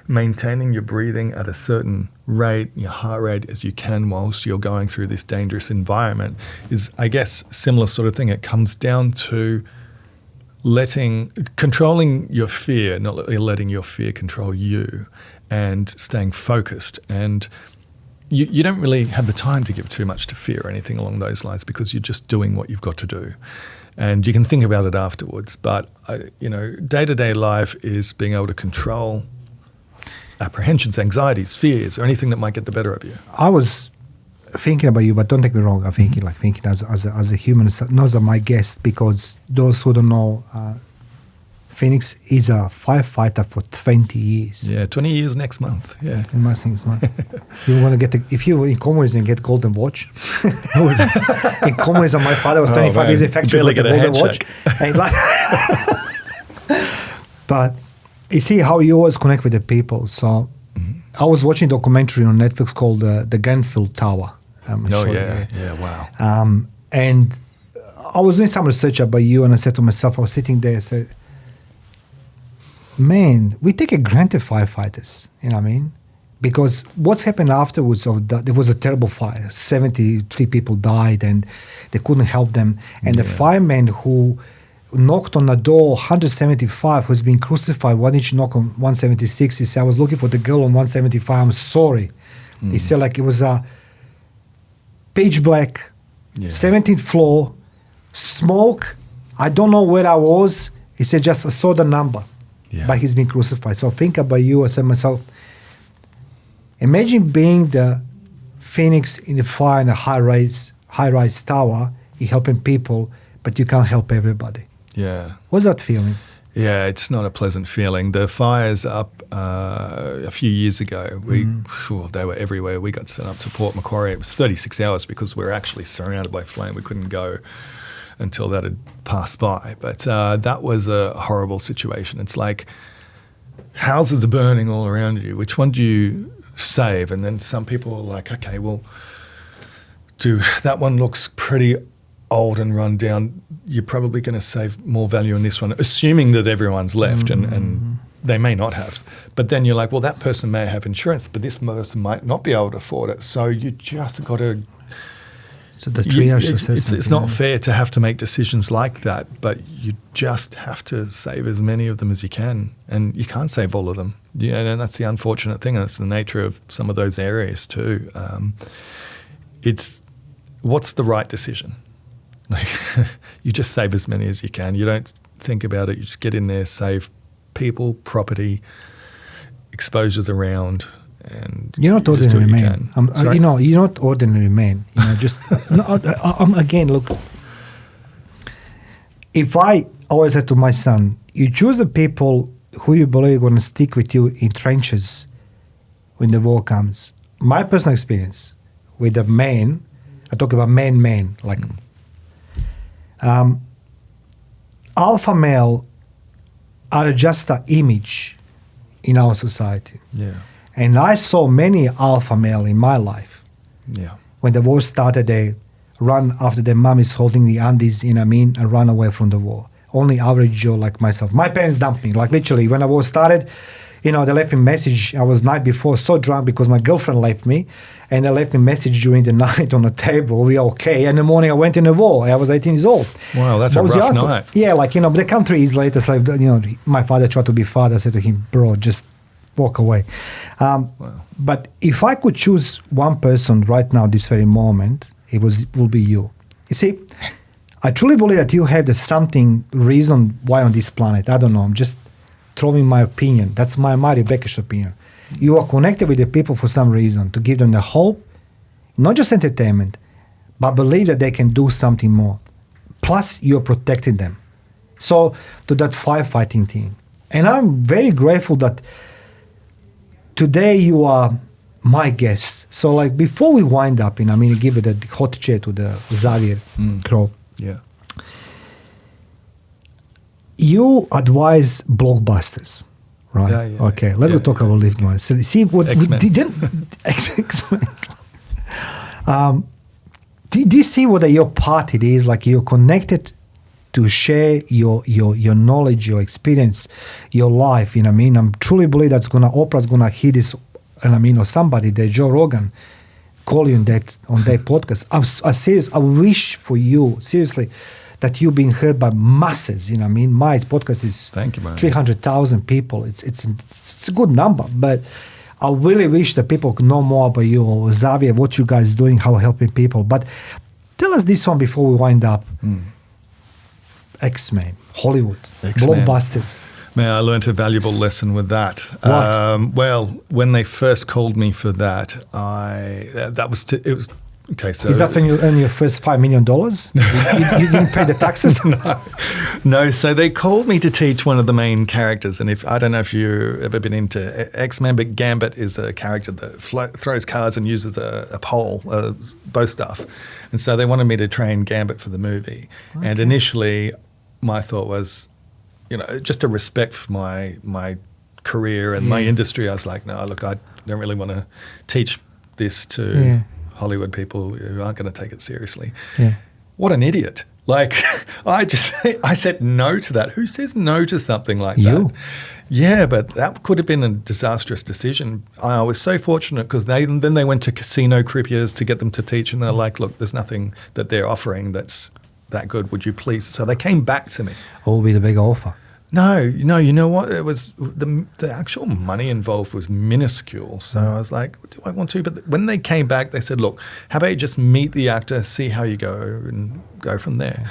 maintaining your breathing at a certain rate, your heart rate as you can whilst you're going through this dangerous environment is, I guess, similar sort of thing. It comes down to controlling your fear, not letting your fear control you, and staying focused. And you don't really have the time to give too much to fear or anything along those lines because you're just doing what you've got to do. And you can think about it afterwards. But, day-to-day life is being able to control apprehensions, anxieties, fears, or anything that might get the better of you. I was thinking about you, but don't take me wrong. I'm thinking as a human, not as my guest, because those who don't know, Phoenix is a firefighter for 20 years. Yeah, 20 years next month. Yeah. In my things, man. You want to get if you in communism and get golden watch. In communism, my father was 25 years in factory with the golden watch. And but you see how you always connect with the people. So I was watching a documentary on Netflix called The Grenfell Tower. Wow. And I was doing some research about you, and I said to myself, I was sitting there, I said, man, we take it granted firefighters, you know what I mean? Because what's happened afterwards of that, there was a terrible fire. 73 people died and they couldn't help them. And the fireman who knocked on the door, 175, who's been crucified, why didn't you knock on 176? He said, I was looking for the girl on 175, I'm sorry. He said like it was a pitch black, 17th floor, smoke, I don't know where I was. He said, just I saw the number. Yeah. But he's been crucified. So think about you. I said to myself, imagine being the Phoenix in the fire in a high-rise tower. You're helping people, but you can't help everybody. Yeah. What's that feeling? Yeah, it's not a pleasant feeling. The fires up a few years ago, they were everywhere. We got sent up to Port Macquarie. It was 36 hours because we were actually surrounded by flame. We couldn't go until that had passed by. But that was a horrible situation. It's like houses are burning all around you. Which one do you save? And then some people are like, okay, well, that one looks pretty old and run down. You're probably going to save more value in this one, assuming that everyone's left and they may not have. But then you're like, well, that person may have insurance, but this person might not be able to afford it. So you just got to So the triage assessment. It's not fair to have to make decisions like that, but you just have to save as many of them as you can, and you can't save all of them. Yeah, and that's the unfortunate thing. And it's the nature of some of those areas too. It's what's the right decision? Like you just save as many as you can. You don't think about it. You just get in there, save people, property, exposures around. And you're not ordinary man. You're not ordinary man. Again, look. If I always said to my son, you choose the people who you believe are going to stick with you in trenches when the war comes. My personal experience with the man, I talk about man, like alpha male are just an image in our society. Yeah. And I saw many alpha male in my life. Yeah. When the war started, they run after their mom is holding the undies, and run away from the war. Only average Joe like myself. My parents dumped me. Like literally, when the war started, they left me a message. I was night before so drunk because my girlfriend left me. And they left me a message during the night on the table. We are okay. And in the morning, I went in the war. I was 18 years old. Wow, that's a rough night. Yeah, the country is later. So, my father tried to be father. I said to him, bro, just walk away. Wow. But if I could choose one person right now, this very moment, it will be you. You see, I truly believe that you have reason why on this planet. I don't know. I'm just throwing my opinion. That's my Bekes opinion. You are connected with the people for some reason, to give them the hope, not just entertainment, but believe that they can do something more. Plus, you're protecting them. So, to that firefighting team. And I'm very grateful that today you are my guest. So, before we wind up, give it a hot chair to the Xavier Crow. Yeah. You advise blockbusters, right? Yeah. Okay, let's go talk about Lift One. So, see what X-Men. Did you see what your part it is? Like you're connected to share your knowledge, your experience, your life. I'm truly believe Oprah's gonna hear this, or somebody, Joe Rogan, call you on their podcast. I wish for you seriously that you've been heard by masses. My podcast is Thank you, man. 300,000 people. It's a good number, but I really wish that people could know more about you, or Xavier, what you guys doing, how helping people. But tell us this one before we wind up. X-Men, Hollywood, X-Men. blockbusters. Man, I learned a valuable lesson with that. What? Well, when they first called me for that, it was okay. So is that when you earn your first $5 million? you didn't pay the taxes? No. So they called me to teach one of the main characters, and I don't know if you've ever been into X-Men, but Gambit is a character that throws cards and uses a pole, bow staff, and so they wanted me to train Gambit for the movie. Okay. And initially, my thought was, just a respect for my career and my industry. I was like, no, look, I don't really want to teach this to Hollywood people who aren't going to take it seriously. Yeah. What an idiot. I said no to that. Who says no to something like you? that? Yeah, but that could have been a disastrous decision. I was so fortunate because then they went to casino croupiers to get them to teach, and they're like, look, there's nothing that they're offering that's that good. Would you please? So they came back to me. What will be the big offer? No, you know what? It was the actual money involved was minuscule. So I was like, do I want to? But when they came back, they said, look, how about you just meet the actor, see how you go, and go from there.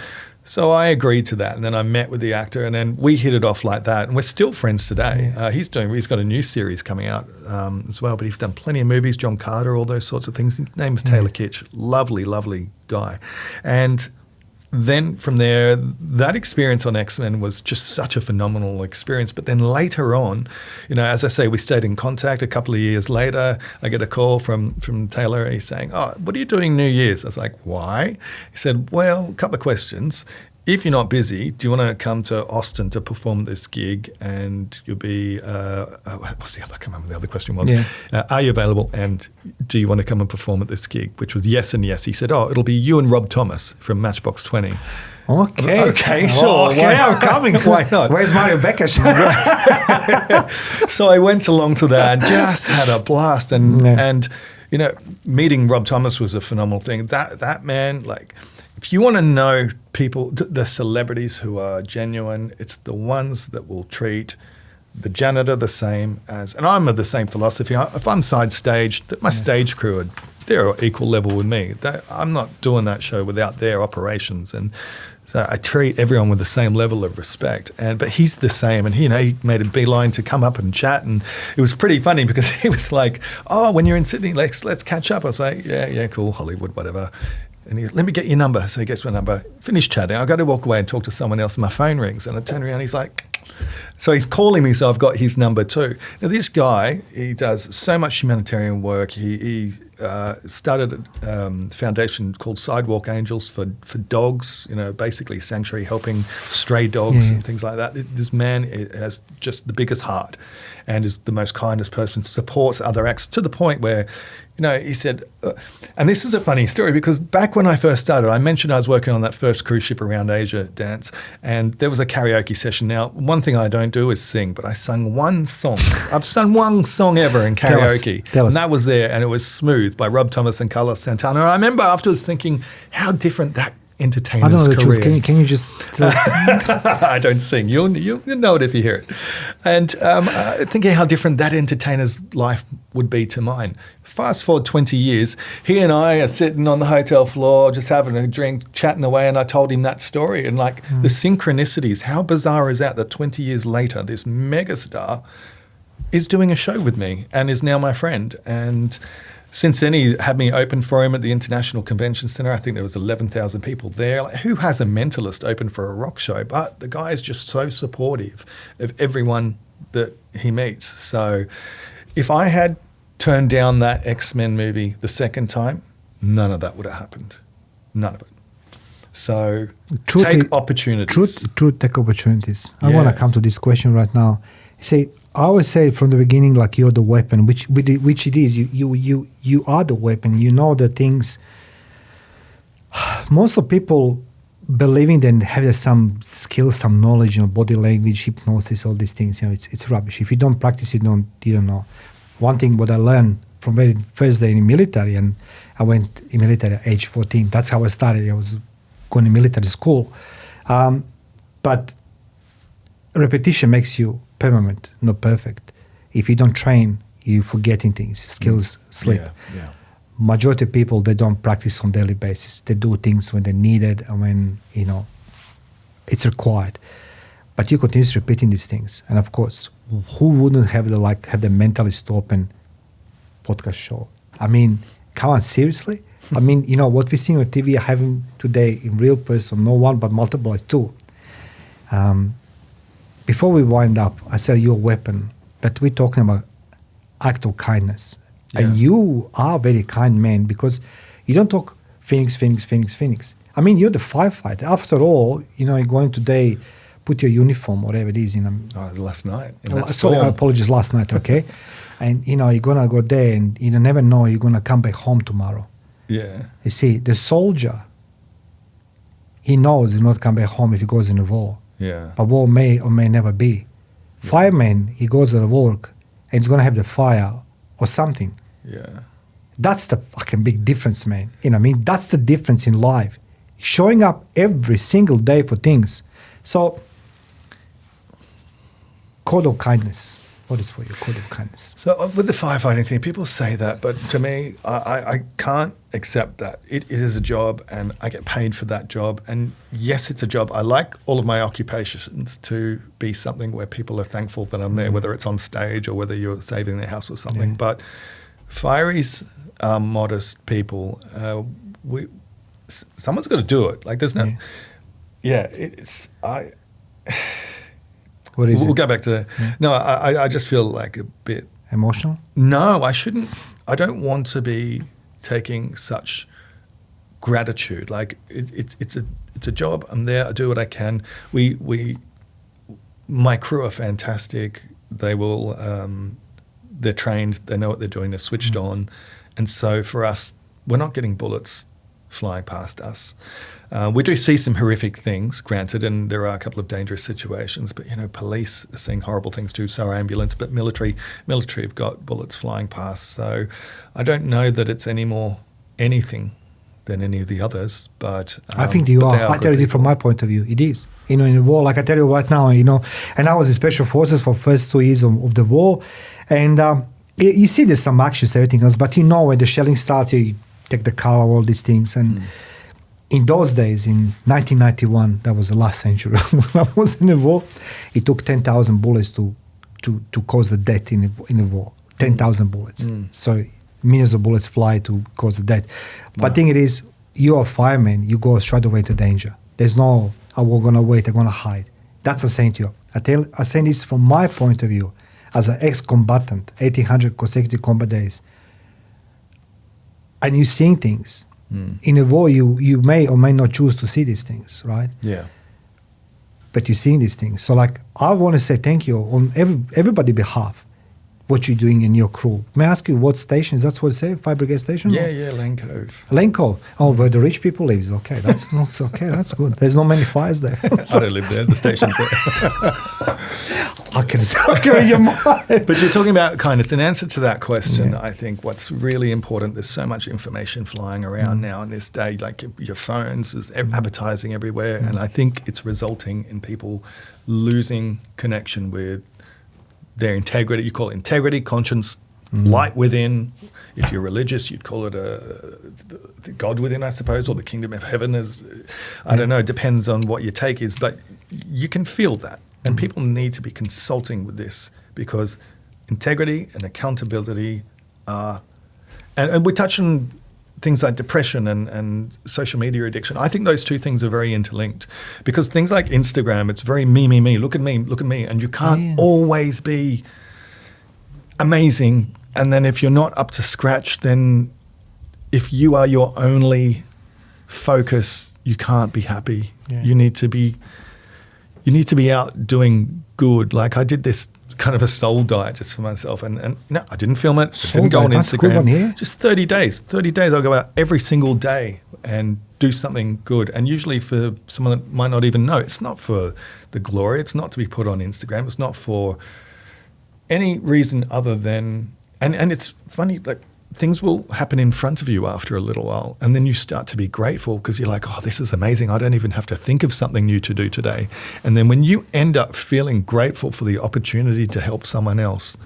So I agreed to that, and then I met with the actor, and then we hit it off like that, and we're still friends today. He's got a new series coming out as well, but he's done plenty of movies, John Carter, all those sorts of things. His name is Taylor Kitsch, lovely, lovely guy, and then from there, that experience on X-Men was just such a phenomenal experience. But then later on, as I say, we stayed in contact. A couple of years later, I get a call from Taylor. He's saying, oh, what are you doing New Year's? I was like, why? He said, well, a couple of questions. If you're not busy, do you want to come to Austin to perform this gig? And you'll be, what's the other? I can't remember what the other question was. Yeah. Are you available? And do you want to come and perform at this gig? Which was yes and yes. He said, oh, it'll be you and Rob Thomas from Matchbox 20. Okay, sure. Okay, I'm coming. Why not? Where's Mario Bekes? So I went along to that and just had a blast. And you know, meeting Rob Thomas was a phenomenal thing. That man, like, if you want to know people, the celebrities who are genuine, it's the ones that will treat the janitor the same as, and I'm of the same philosophy. If I'm side stage, my stage crew they're equal level with me. I'm not doing that show without their operations, and so I treat everyone with the same level of respect. But he's the same, and he made a beeline to come up and chat, and it was pretty funny because he was like, "Oh, when you're in Sydney, let's catch up." I was like, "Yeah, cool, Hollywood, whatever." And he goes, "Let me get your number." So he gets my number. Finish chatting. I got to walk away and talk to someone else, and my phone rings, and I turn around. He's like, so he's calling me, so I've got his number too. Now this guy, he does so much humanitarian work. He started a foundation called Sidewalk Angels for dogs. You know, basically sanctuary, helping stray dogs and things like that. This man has just the biggest heart, and is the most kindest person. Supports other acts to the point where, you know, he said, and this is a funny story because back when I first started, I mentioned I was working on that first cruise ship around Asia dance, and there was a karaoke session. Now, one thing I don't do is sing, but I sung one song. I've sung one song ever in karaoke, and that was there, and it was Smooth by Rob Thomas and Carlos Santana. And I remember afterwards thinking how different that entertainer's I don't know the career. truth. Can you just... I don't sing. You'll know it if you hear it. And thinking how different that entertainer's life would be to mine. Fast forward 20 years, he and I are sitting on the hotel floor just having a drink, chatting away, and I told him that story. And like the synchronicities, how bizarre is that 20 years later, this megastar is doing a show with me and is now my friend. And since then, he had me open for him at the International Convention Centre. I think there was 11,000 people there. Like, who has a Mentalist open for a rock show? But the guy is just so supportive of everyone that he meets. So if I had turned down that X-Men movie the second time, none of that would have happened. None of it. So take opportunities. Truth, take opportunities. I want to come to this question right now. You see, I always say from the beginning, like you're the weapon, which it is. You are the weapon. You know the things. Most of people believing they have some skills, some knowledge, body language, hypnosis, all these things. It's rubbish. If you don't practice, you don't know. One thing what I learned from very first day in military, and I went in military at age 14. That's how I started. I was going to military school, but repetition makes you permanent, not perfect. If you don't train, you forgetting things. Skills slip. Yeah. Majority of people, they don't practice on daily basis. They do things when they need it and when it's required. But you continue repeating these things, and of course, who wouldn't have the Mentalist open podcast show? I mean, come on, seriously? I mean, what we see on TV having today in real person, no one but multiple, like two. Before we wind up, I said you're a weapon, but we're talking about act of kindness. Yeah. And you are a very kind man because you don't talk Phoenix. I mean, you're the firefighter. After all, you're going today, put your uniform, whatever it is. Last night. Sorry, I apologize, last night, okay? And, you're going to go there and you never know you're going to come back home tomorrow. Yeah. You see, the soldier, he knows he'll not come back home if he goes in the war. Yeah. But war may or may never be. Yeah. Fireman, he goes to work and he's going to have the fire or something. Yeah. That's the fucking big difference, man. That's the difference in life. Showing up every single day for things. So, code of kindness. What is for you, code of kindness? So with the firefighting thing, people say that, but to me, I can't accept that. It is a job and I get paid for that job. And yes, it's a job. I like all of my occupations to be something where people are thankful that I'm there, whether it's on stage or whether you're saving their house or something. Yeah. But fireys are modest people. Someone's got to do it. Like there's no... Yeah, What is we'll it? go back to... Yeah. No, I just feel like a bit... Emotional? No, I shouldn't. I don't want to be taking such gratitude. Like it's a job. I'm there. I do what I can. My crew are fantastic. They will... they're trained. They know what they're doing. They're switched on. And so for us, we're not getting bullets flying past us. We do see some horrific things, granted, and there are a couple of dangerous situations. But police are seeing horrible things too. So are ambulance, but military have got bullets flying past. So I don't know that it's any more anything than any of the others. But I think you are. I tell you from my point of view, it is. In a war, like I tell you right now, and I was in special forces for first 2 years of the war, and you see there's some actions, everything else, but when the shelling starts, you take the car, all these things, and. In those days, in 1991, that was the last century, when I was in the war, it took 10,000 bullets to cause a death in a war. 10,000 bullets. So millions of bullets fly to cause a death. But the thing it is, you're a fireman, you go straight away to danger. There's no, we're going to wait, I'm going to hide. That's what I'm saying to you. I say this from my point of view, as an ex-combatant, 1,800 consecutive combat days. And you're seeing things. In a war, you may or may not choose to see these things, right? Yeah. But you're seeing these things. So, I want to say thank you on everybody's behalf, what you're doing in your crew. May I ask you what station? Is that what it say? Fire Brigade Station? Yeah, Lane Cove. Lane Cove. Oh, where the rich people live. Okay, that's not okay. That's good. There's not many fires there. I don't live there. The station's there. I can read your mind. But you're talking about kindness. In answer to that question, I think what's really important, there's so much information flying around now in this day, like your phones, there's advertising everywhere, and I think it's resulting in people losing connection with their integrity. You call it integrity, conscience, light within. If you're religious, you'd call it the God within, I suppose, or the kingdom of heaven. I don't know, it depends on what your take is, but you can feel that. And people need to be consulting with this because integrity and accountability are, and we touch on things like depression and social media addiction. I think those two things are very interlinked because things like Instagram, it's very me, look at me. And you can't always be amazing. And then if you're not up to scratch, then if you are your only focus, you can't be happy. Yeah. You need to be out doing good. Like I did this kind of a soul diet just for myself. And no, I didn't film it. I didn't go on Instagram. Just 30 days. 30 days I'll go out every single day and do something good. And usually for someone that might not even know, it's not for the glory. It's not to be put on Instagram. It's not for any reason other than, and it's funny, like things will happen in front of you after a little while, and then you start to be grateful because you're like, oh, this is amazing. I don't even have to think of something new to do today. And then when you end up feeling grateful for the opportunity to help someone else,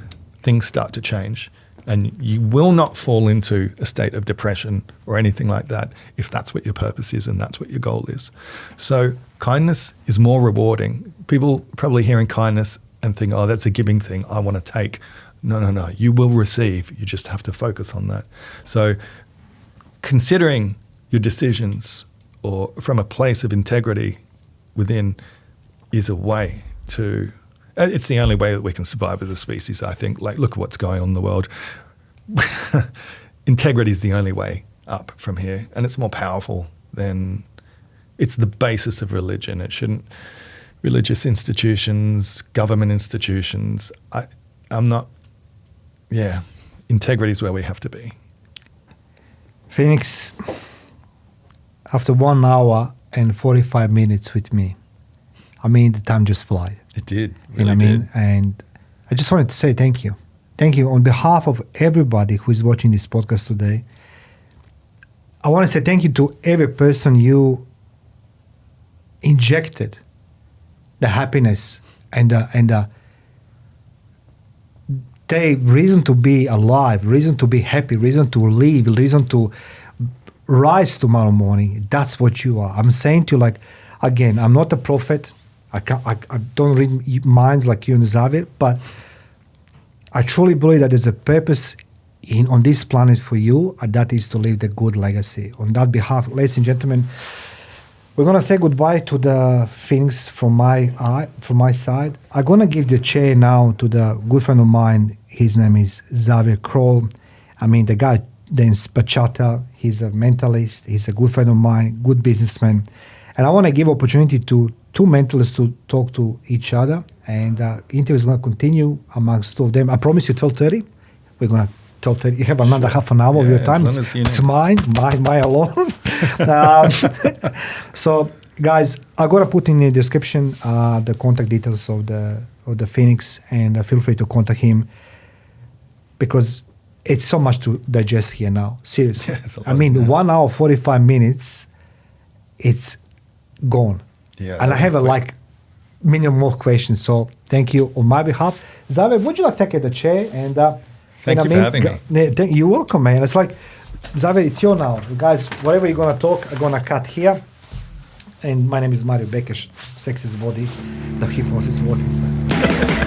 things start to change. And you will not fall into a state of depression or anything like that if that's what your purpose is and that's what your goal is. So kindness is more rewarding. People probably hearing kindness and think, oh, that's a giving thing. I want to take. No. You will receive. You just have to focus on that. So considering your decisions or from a place of integrity within is a way to, it's the only way that we can survive as a species, I think. Like, look at what's going on in the world. Integrity is the only way up from here. And it's more powerful than, it's the basis of religion. It shouldn't, religious institutions, government institutions, I'm not, integrity is where we have to be. Phoenix, after 1 hour and 45 minutes with me, the time just flies. It did. Really, you know what I mean? And I just wanted to say thank you. Thank you on behalf of everybody who is watching this podcast today. I want to say thank you to every person you injected the happiness and the reason to be alive, reason to be happy, reason to live, reason to rise tomorrow morning. That's what you are. I'm saying to you, like, again, I'm not a prophet. I don't read minds like you and Xavier, but I truly believe that there's a purpose on this planet for you, and that is to leave the good legacy. On that behalf, ladies and gentlemen, we're going to say goodbye to the Phoenix from my side. I'm going to give the chair now to the good friend of mine. His name is Xavier Kroll. The guy name's Bachata. He's a mentalist. He's a good friend of mine, good businessman. And I want to give opportunity to two mentalists to talk to each other. And the interview is going to continue amongst two of them. I promise you 12:30. We're going to 12:30. You have another half an hour of your time. It's mine alone. So, guys, I'm gonna put in the description the contact details of the Phoenix, and feel free to contact him because it's so much to digest here now. Seriously, I mean, 1 hour 45 minutes, it's gone. Yeah, and I have like million more questions. So thank you on my behalf. Zave, would you like to take the chair and thank you for having me. You're welcome, man. It's like, Zave, it's your now. You guys, whatever you're gonna talk, I'm gonna cut here. And my name is Mario Bekes, Sexy's Body, the Hypnosis Working Science.